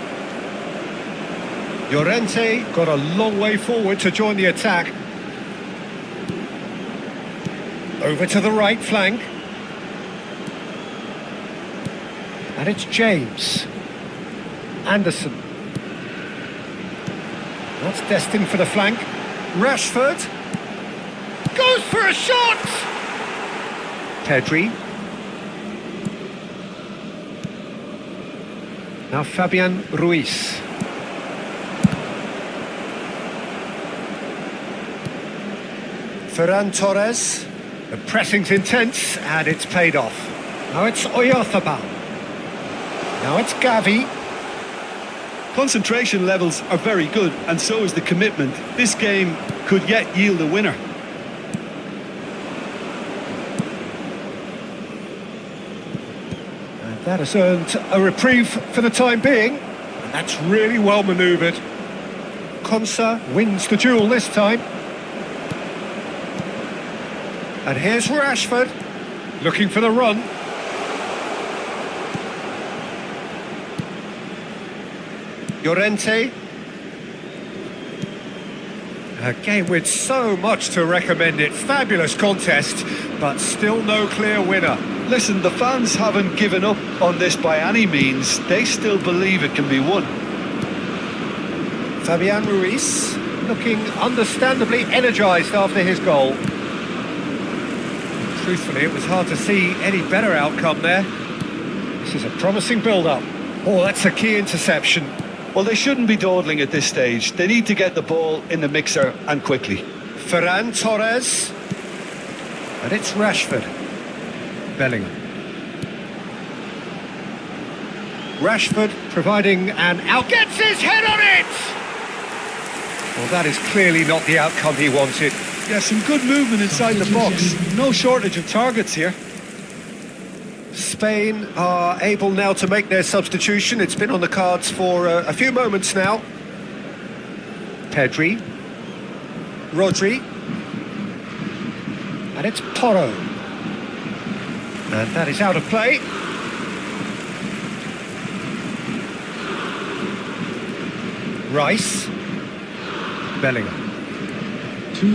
Llorente got a long way forward to join the attack. Over to the right flank. And it's James. Anderson. That's destined for the flank. Rashford. Goes for a shot! Pedri. Now Fabian Ruiz. Ferran Torres. The pressing's intense and it's paid off. Now it's Oyarzabal. Now it's Gavi. Concentration levels are very good, and so is the commitment. This game could yet yield a winner. And that has earned a reprieve for the time being. And that's really well manoeuvred. Konsa wins the duel this time. And here's Rashford, looking for the run. Llorente. A game with so much to recommend it. Fabulous contest, but still no clear winner. Listen, the fans haven't given up on this by any means. They still believe it can be won. Fabian Ruiz, looking understandably energised after his goal. Truthfully, it was hard to see any better outcome there. This is a promising build-up. Oh, that's a key interception. Well, they shouldn't be dawdling at this stage. They need to get the ball in the mixer, and quickly. Ferran Torres. And it's Rashford. Bellingham. Rashford providing an out. Gets his head on it! Well, that is clearly not the outcome he wanted. Yeah, some good movement inside the box. No shortage of targets here. Spain are able now to make their substitution. It's been on the cards for a few moments now. Pedri. Rodri. And it's Porro. And that is out of play. Rice. Bellingham.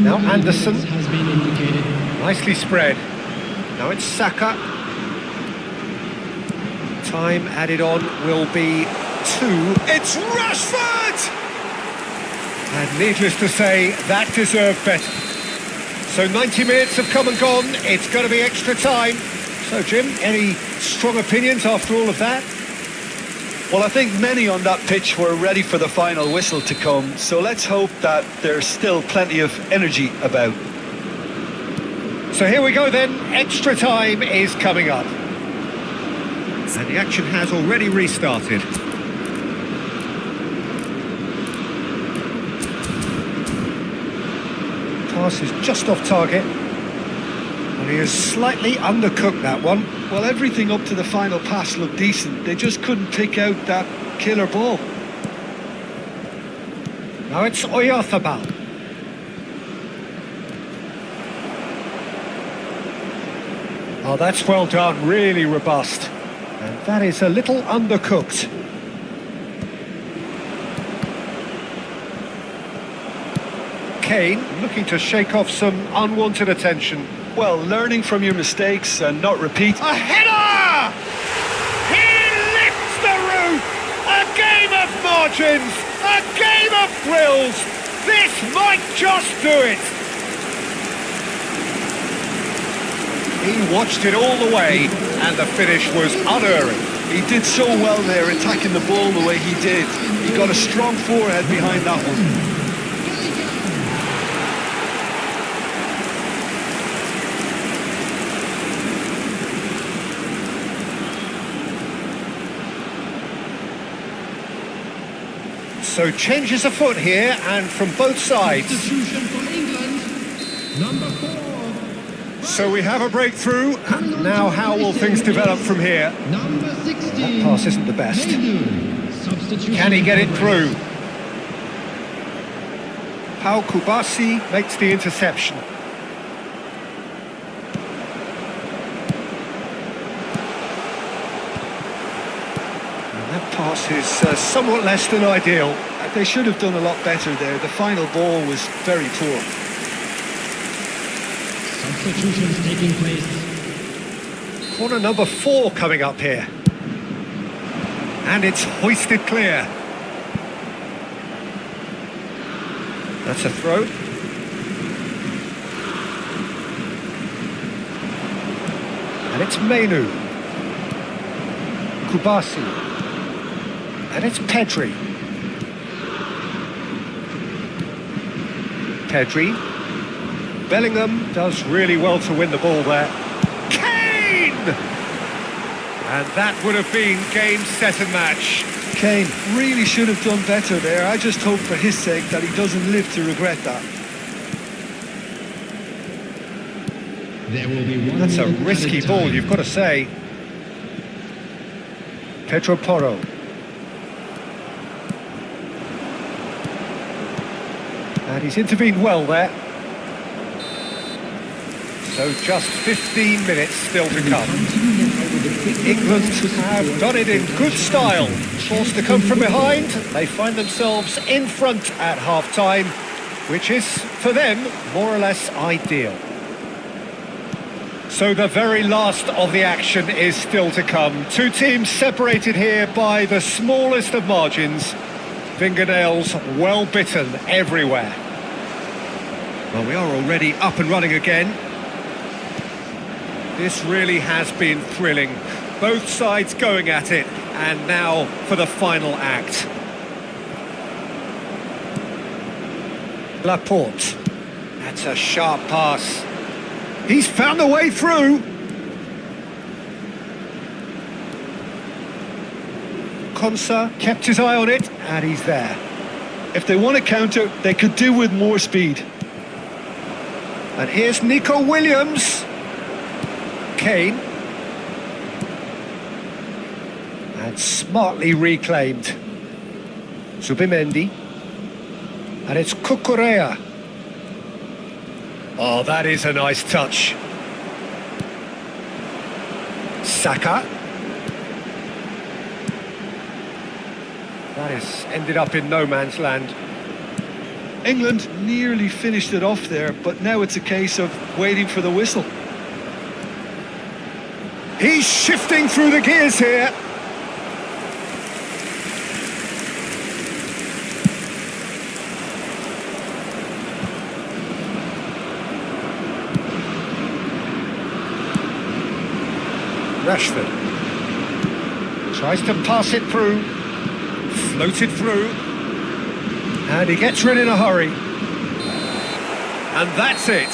Now Anderson. Has been indicated. Nicely spread. Now it's Saka. Time added on will be 2. It's Rashford! And needless to say, that deserved better. So 90 minutes have come and gone. It's going to be extra time. So, Jim, any strong opinions after all of that? Well, I think many on that pitch were ready for the final whistle to come, so let's hope that there's still plenty of energy about. So here we go then, extra time is coming up. And the action has already restarted. Pass is just off target. And he has slightly undercooked that one. Well, everything up to the final pass looked decent. They just couldn't pick out that killer ball. Now it's Oyarzabal. Oh, that's well done, really robust. And that is a little undercooked. Kane looking to shake off some unwanted attention. Well, learning from your mistakes and not repeat. A header! He lifts the roof! A game of margins! A game of thrills! This might just do it! He watched it all the way, and the finish was unerring. He did so well there, attacking the ball the way he did. He got a strong forehead behind that one. So changes afoot here, and from both sides. Substitution for England. Number 4. So we have a breakthrough. Now how will things develop from here? Number 16. That pass isn't the best. Substitution. Can he get it through? Pau Kubasi makes the interception. That pass is somewhat less than ideal. They should have done a lot better there. The final ball was very poor. Substitutions taking place. Corner number 4 coming up here. And it's hoisted clear. That's a throw. And it's Menu. Kubasi. And it's Pedri. Pedri. Bellingham does really well to win the ball there. Kane! And that would have been game, set and match. Kane really should have done better there. I just hope for his sake that he doesn't live to regret that. There will be one That's a minute risky added ball, time. you've got to say. Pedro Porro. And he's intervened well there. So just 15 minutes still to come. England have done it in good style. Forced to come from behind, they find themselves in front at half-time, which is, for them, more or less ideal. So the very last of the action is still to come. Two teams separated here by the smallest of margins. Fingernails well bitten everywhere. Well, we are already up and running again. This really has been thrilling. Both sides going at it, and now for the final act. Laporte. That's a sharp pass. He's found a way through. Konsa kept his eye on it, and he's there. If they want to counter, they could do with more speed. And here's Nico Williams. Kane. And smartly reclaimed. Zubimendi. And it's Cucurella. Oh, that is a nice touch. Saka. That has ended up in no man's land. England nearly finished it off there, but now it's a case of waiting for the whistle. He's shifting through the gears here. Rashford tries to pass it through, floated through, and he gets rid in a hurry. And that's it.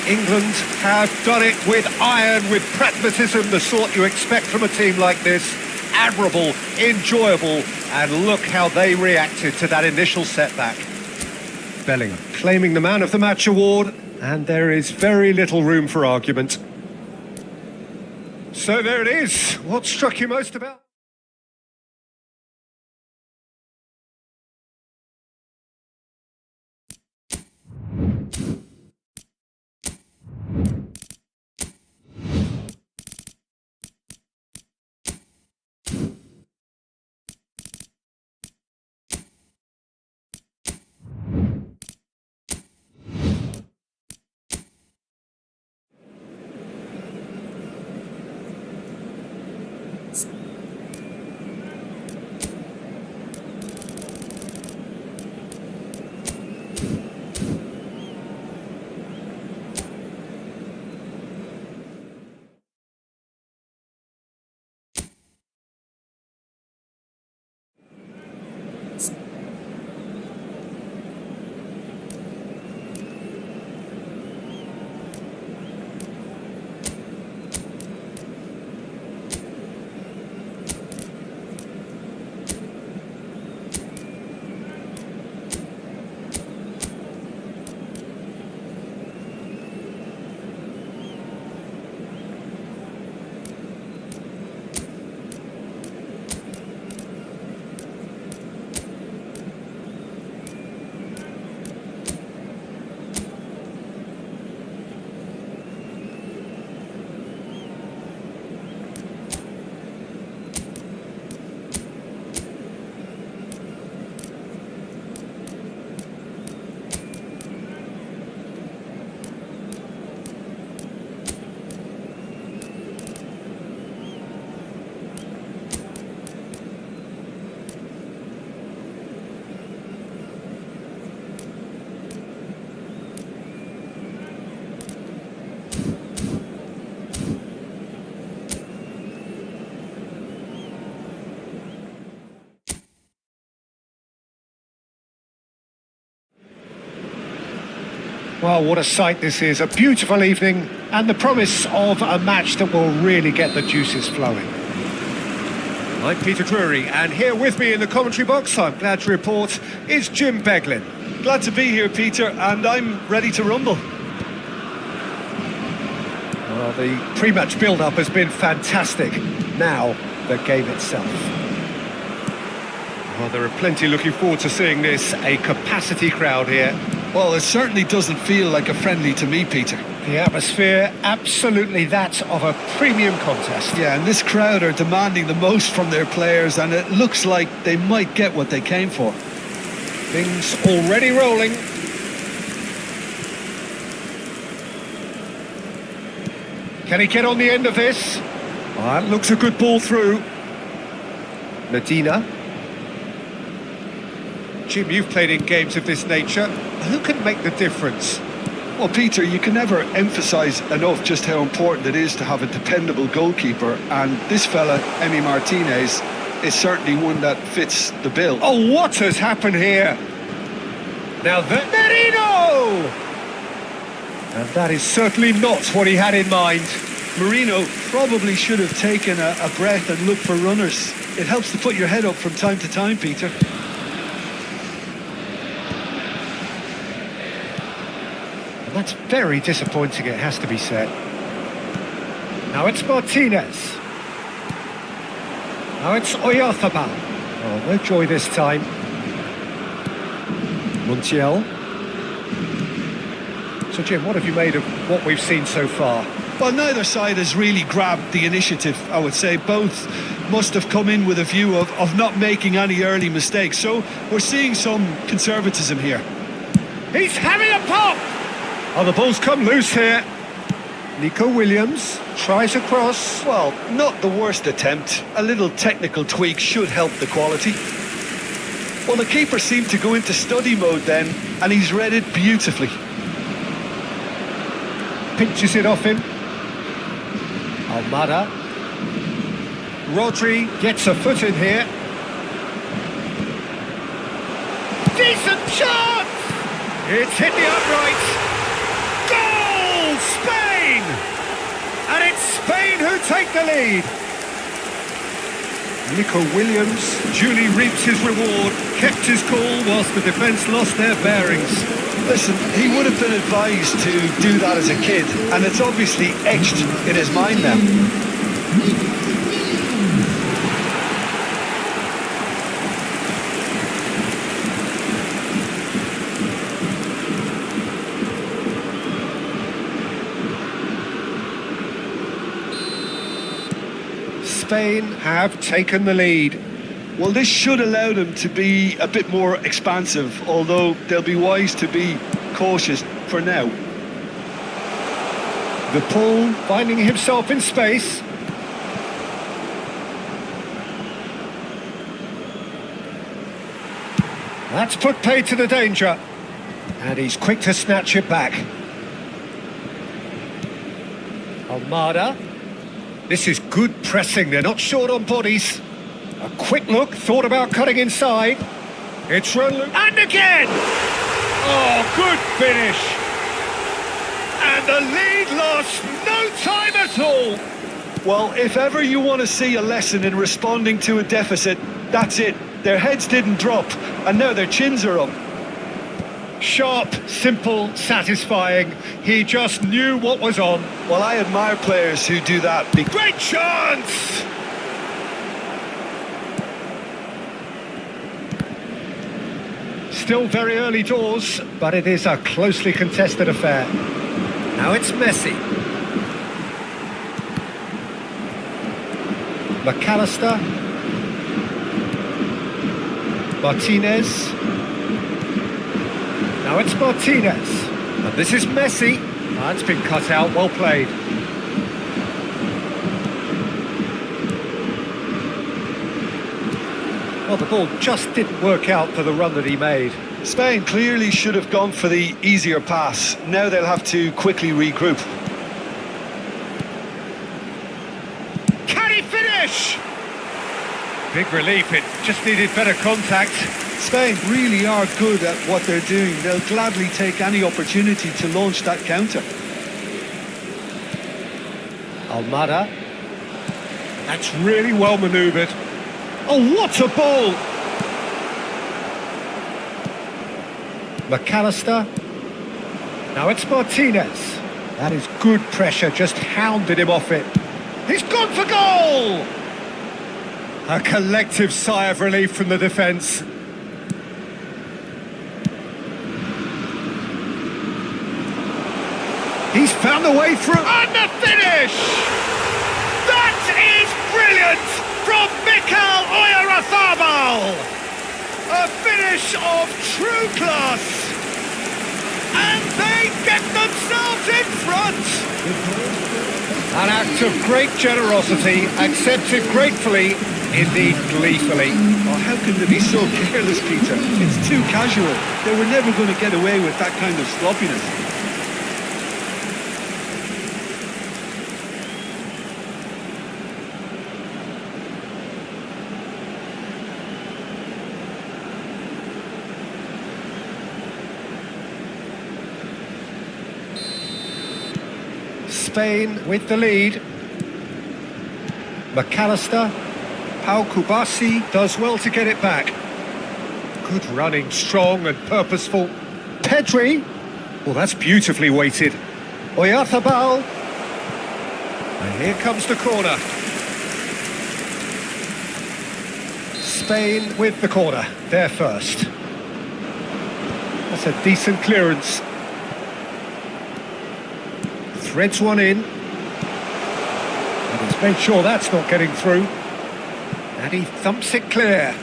England have done it with iron, with pragmatism, the sort you expect from a team like this. Admirable, enjoyable, and look how they reacted to that initial setback. Bellingham claiming the Man of the Match award, and there is very little room for argument. So there it is. What struck you most about? Well, what a sight this is. A beautiful evening and the promise of a match that will really get the juices flowing. I'm Peter Drury, and here with me in the commentary box, I'm glad to report, is Jim Beglin. Glad to be here, Peter, and I'm ready to rumble. Well, the pre-match build-up has been fantastic. Now, the game itself. Well, there are plenty looking forward to seeing this. A capacity crowd here. Well, it certainly doesn't feel like a friendly to me, Peter. The atmosphere, absolutely that of a premium contest. Yeah, and this crowd are demanding the most from their players, and it looks like they might get what they came for. Things already rolling. Can he get on the end of this? Oh, that looks a good ball through. Medina. Jim, you've played in games of this nature. Who can make the difference? Well, Peter, you can never emphasise enough just how important it is to have a dependable goalkeeper, and this fella, Emi Martinez, is certainly one that fits the bill. Oh, what has happened here? Now the Merino! And that is certainly not what he had in mind. Marino probably should have taken a breath and looked for runners. It helps to put your head up from time to time, Peter. And that's very disappointing, it has to be said. Now it's Martinez. Now it's Oyarzabal. Oh, no joy this time. Montiel. So, Jim, what have you made of what we've seen so far? Well, neither side has really grabbed the initiative, I would say. Both must have come in with a view of not making any early mistakes. So we're seeing some conservatism here. He's having a pop! Oh, the ball's come loose here. Nico Williams tries a cross. Well, not the worst attempt. A little technical tweak should help the quality. Well, the keeper seemed to go into study mode then, and he's read it beautifully. Pinches it off him. Almada. Rodri gets a foot in here. Decent chance! It's hit the upright. Goal! Spain! And it's Spain who take the lead. Nico Williams duly reaps his reward, kept his cool whilst the defence lost their bearings. Listen, he would have been advised to do that as a kid, and it's obviously etched in his mind now. Spain have taken the lead. Well, this should allow them to be a bit more expansive, although they'll be wise to be cautious for now. The Paul finding himself in space. That's put paid to the danger. And he's quick to snatch it back. Almada. This is good pressing, they're not short on bodies. A quick look, thought about cutting inside. It's run, and again! Oh, good finish! And the lead lost no time at all! Well, if ever you want to see a lesson in responding to a deficit, that's it. Their heads didn't drop, and now their chins are up. Sharp, simple, satisfying. He just knew what was on. Well, I admire players who do that. Great chance! Still very early doors, but it is a closely contested affair. Now it's Messi. McAllister. Martinez. Now it's Martinez. And this is Messi. That's been cut out, well played. Well, the ball just didn't work out for the run that he made. Spain clearly should have gone for the easier pass. Now they'll have to quickly regroup. Can he finish? Big relief, it just needed better contact. Spain really are good at what they're doing. They'll gladly take any opportunity to launch that counter. Almada. That's really well manoeuvred. Oh, what a ball! McAllister. Now it's Martinez. That is good pressure, just hounded him off it. He's gone for goal! A collective sigh of relief from the defence. He's found a way through, and the finish! That is brilliant from Mikel Oyarzabal! A finish of true class! And they get themselves in front! An act of great generosity, accepted gratefully, indeed gleefully. Oh, how can they be so careless, Peter? It's too casual. They were never going to get away with that kind of sloppiness. Spain with the lead. McAllister. Pau Kubasi does well to get it back. Good running, strong and purposeful. Pedri. Well, that's beautifully weighted. Oyarzabal. And here comes the corner. Spain with the corner. They're first. That's a decent clearance. Threads one in. And he's made sure that's not getting through. And he thumps it clear.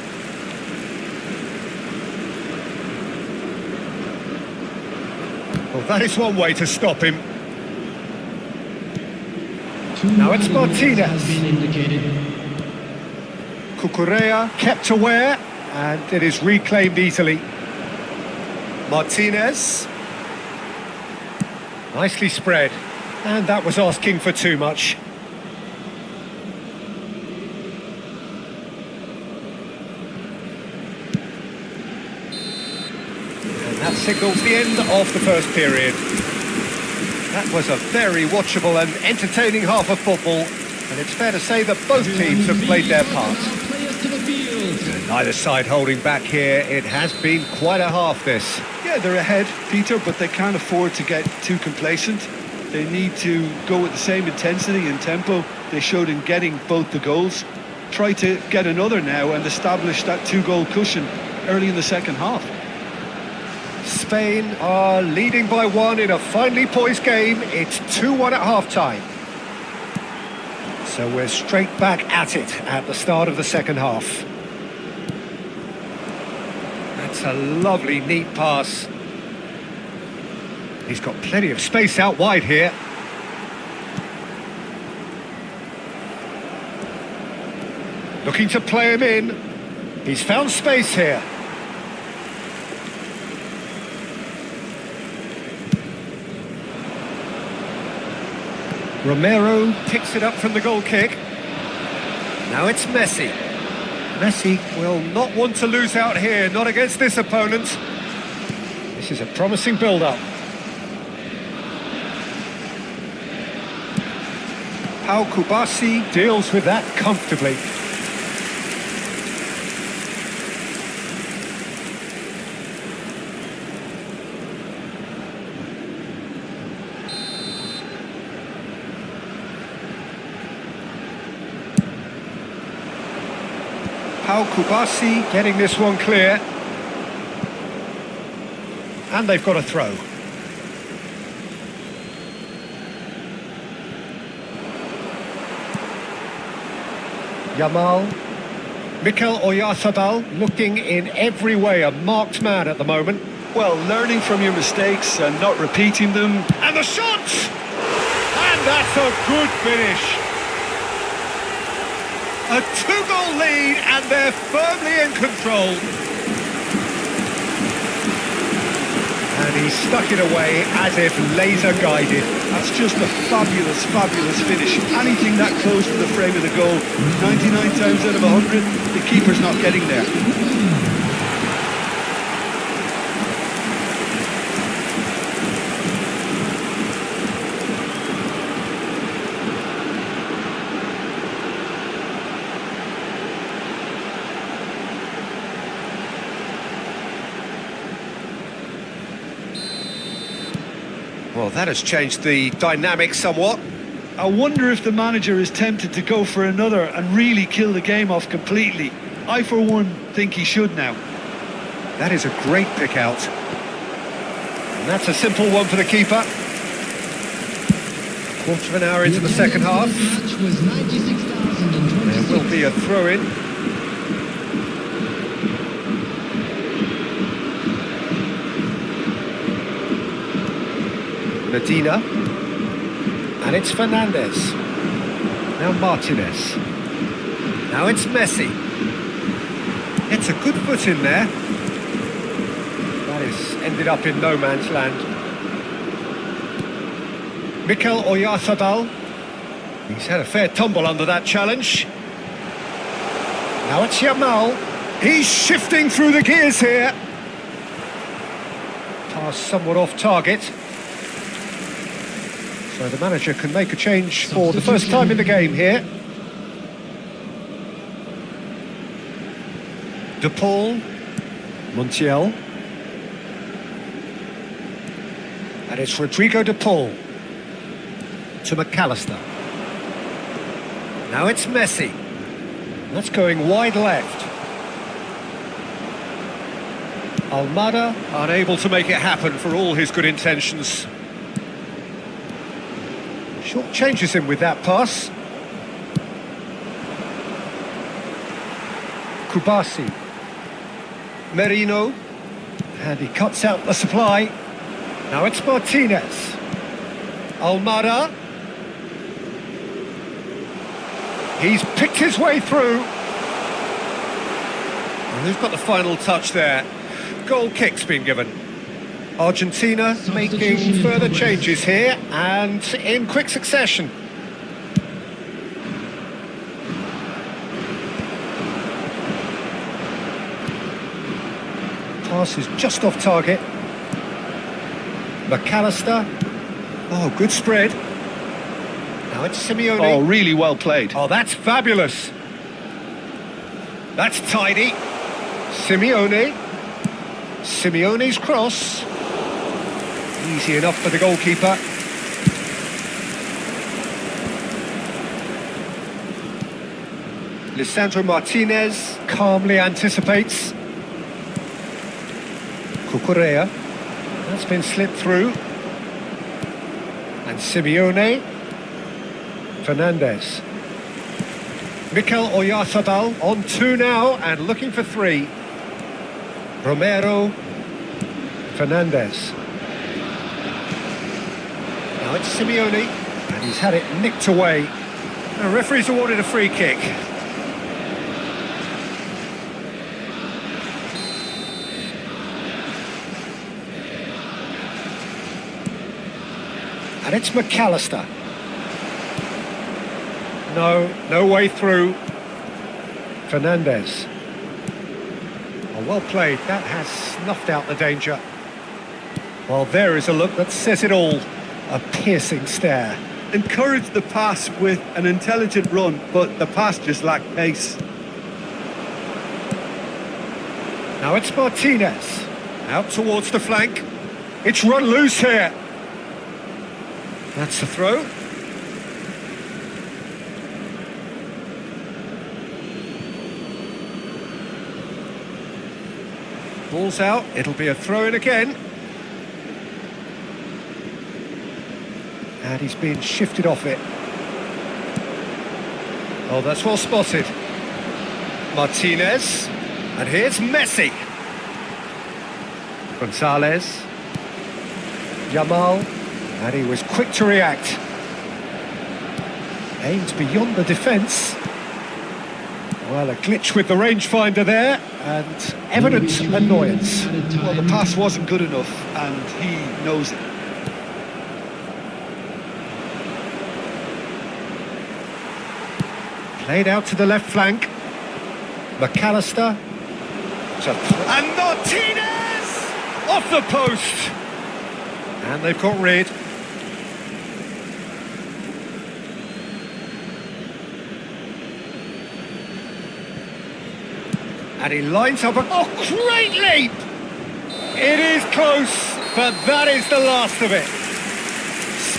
Well, that is one way to stop him. Now it's Martinez. Cucurella kept aware, and it is reclaimed easily. Martinez. Nicely spread. And that was asking for too much. And that signals the end of the first period. That was a very watchable and entertaining half of football, and it's fair to say that both teams have played their part. And neither side holding back here. It has been quite a half, this. Yeah, they're ahead, Peter, but they can't afford to get too complacent. They need to go with the same intensity and tempo they showed in getting both the goals. Try to get another now and establish that two-goal cushion early in the second half. Spain are leading by one in a finely poised game. It's 2-1 at half-time. So we're straight back at it at the start of the second half. That's a lovely, neat pass. He's got plenty of space out wide here. Looking to play him in. He's found space here. Romero picks it up from the goal kick. Now it's Messi. Messi will not want to lose out here, not against this opponent. This is a promising build-up. Pau Kubasi deals with that comfortably. Pau Kubasi getting this one clear. And they've got a throw. Yamal. Mikel Oyarzabal looking in every way a marked man at the moment. Well, learning from your mistakes and not repeating them. And the shot! And that's a good finish. A two-goal lead and they're firmly in control. And he stuck it away as if laser-guided. That's just a fabulous, fabulous finish. Anything that close to the frame of the goal, 99 times out of 100, the keeper's not getting there. Well, that has changed the dynamic somewhat. I wonder if the manager is tempted to go for another and really kill the game off completely. I, for one, think he should now. That is a great pick out. And that's a simple one for the keeper. Quarter of an hour into the second half. Match was 96,026. There will be a throw-in. Medina. And it's Fernandez. Now Martinez. Now it's Messi. It's a good foot in there. That is ended up in no man's land. Mikel Oyarzabal. He's had a fair tumble under that challenge. Now it's Yamal. He's shifting through the gears here. Pass somewhat off target. So the manager can make a change for the first time in the game here. De Paul, Montiel, and it's Rodrigo De Paul to McAllister. Now it's Messi. That's going wide left. Almada unable to make it happen for all his good intentions. Short changes him with that pass. Kubasi. Merino. And he cuts out the supply. Now it's Martinez. Almada. He's picked his way through. And who's got the final touch there? Goal kick's been given. Argentina making further changes here and in quick succession. Pass is just off target. McAllister. Oh, good spread. Now it's Simeone. Oh, really well played. Oh, that's fabulous. That's tidy. Simeone. Simeone's cross. Easy enough for the goalkeeper. Lisandro Martinez calmly anticipates. Cucurella. That's been slipped through. And Simeone. Fernandez. Mikel Oyarzabal on 2 now and looking for 3. Romero. Fernandez. Now it's Simeone, and he's had it nicked away. The referee's awarded a free kick. And it's McAllister. No way through. Fernandez. Oh, well played. That has snuffed out the danger. Well, there is a look that says it all. A piercing stare. Encouraged the pass with an intelligent run, but the pass just lacked pace. Now it's Martinez. Out towards the flank. It's run loose here. That's the throw. Ball's out. It'll be a throw in again. And he's been shifted off it. Oh, that's well spotted. Martinez. And here's Messi. Gonzalez. Yamal. And he was quick to react. Aimed beyond the defence. Well, a glitch with the rangefinder there, and evident annoyance. Well, the pass wasn't good enough, and he knows it. Played out to the left flank. McAllister. And Martinez! Off the post! And they've got rid. And he lines up a... Oh, great leap! It is close, but that is the last of it.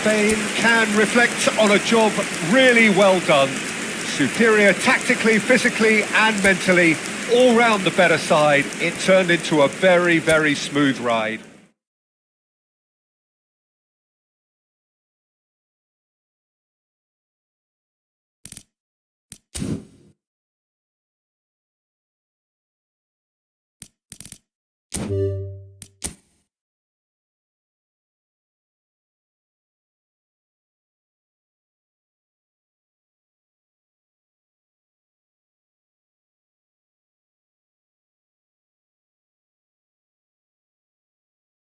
Spain can reflect on a job really well done. Superior tactically, physically and mentally, all round the better side. It turned into a very, very smooth ride.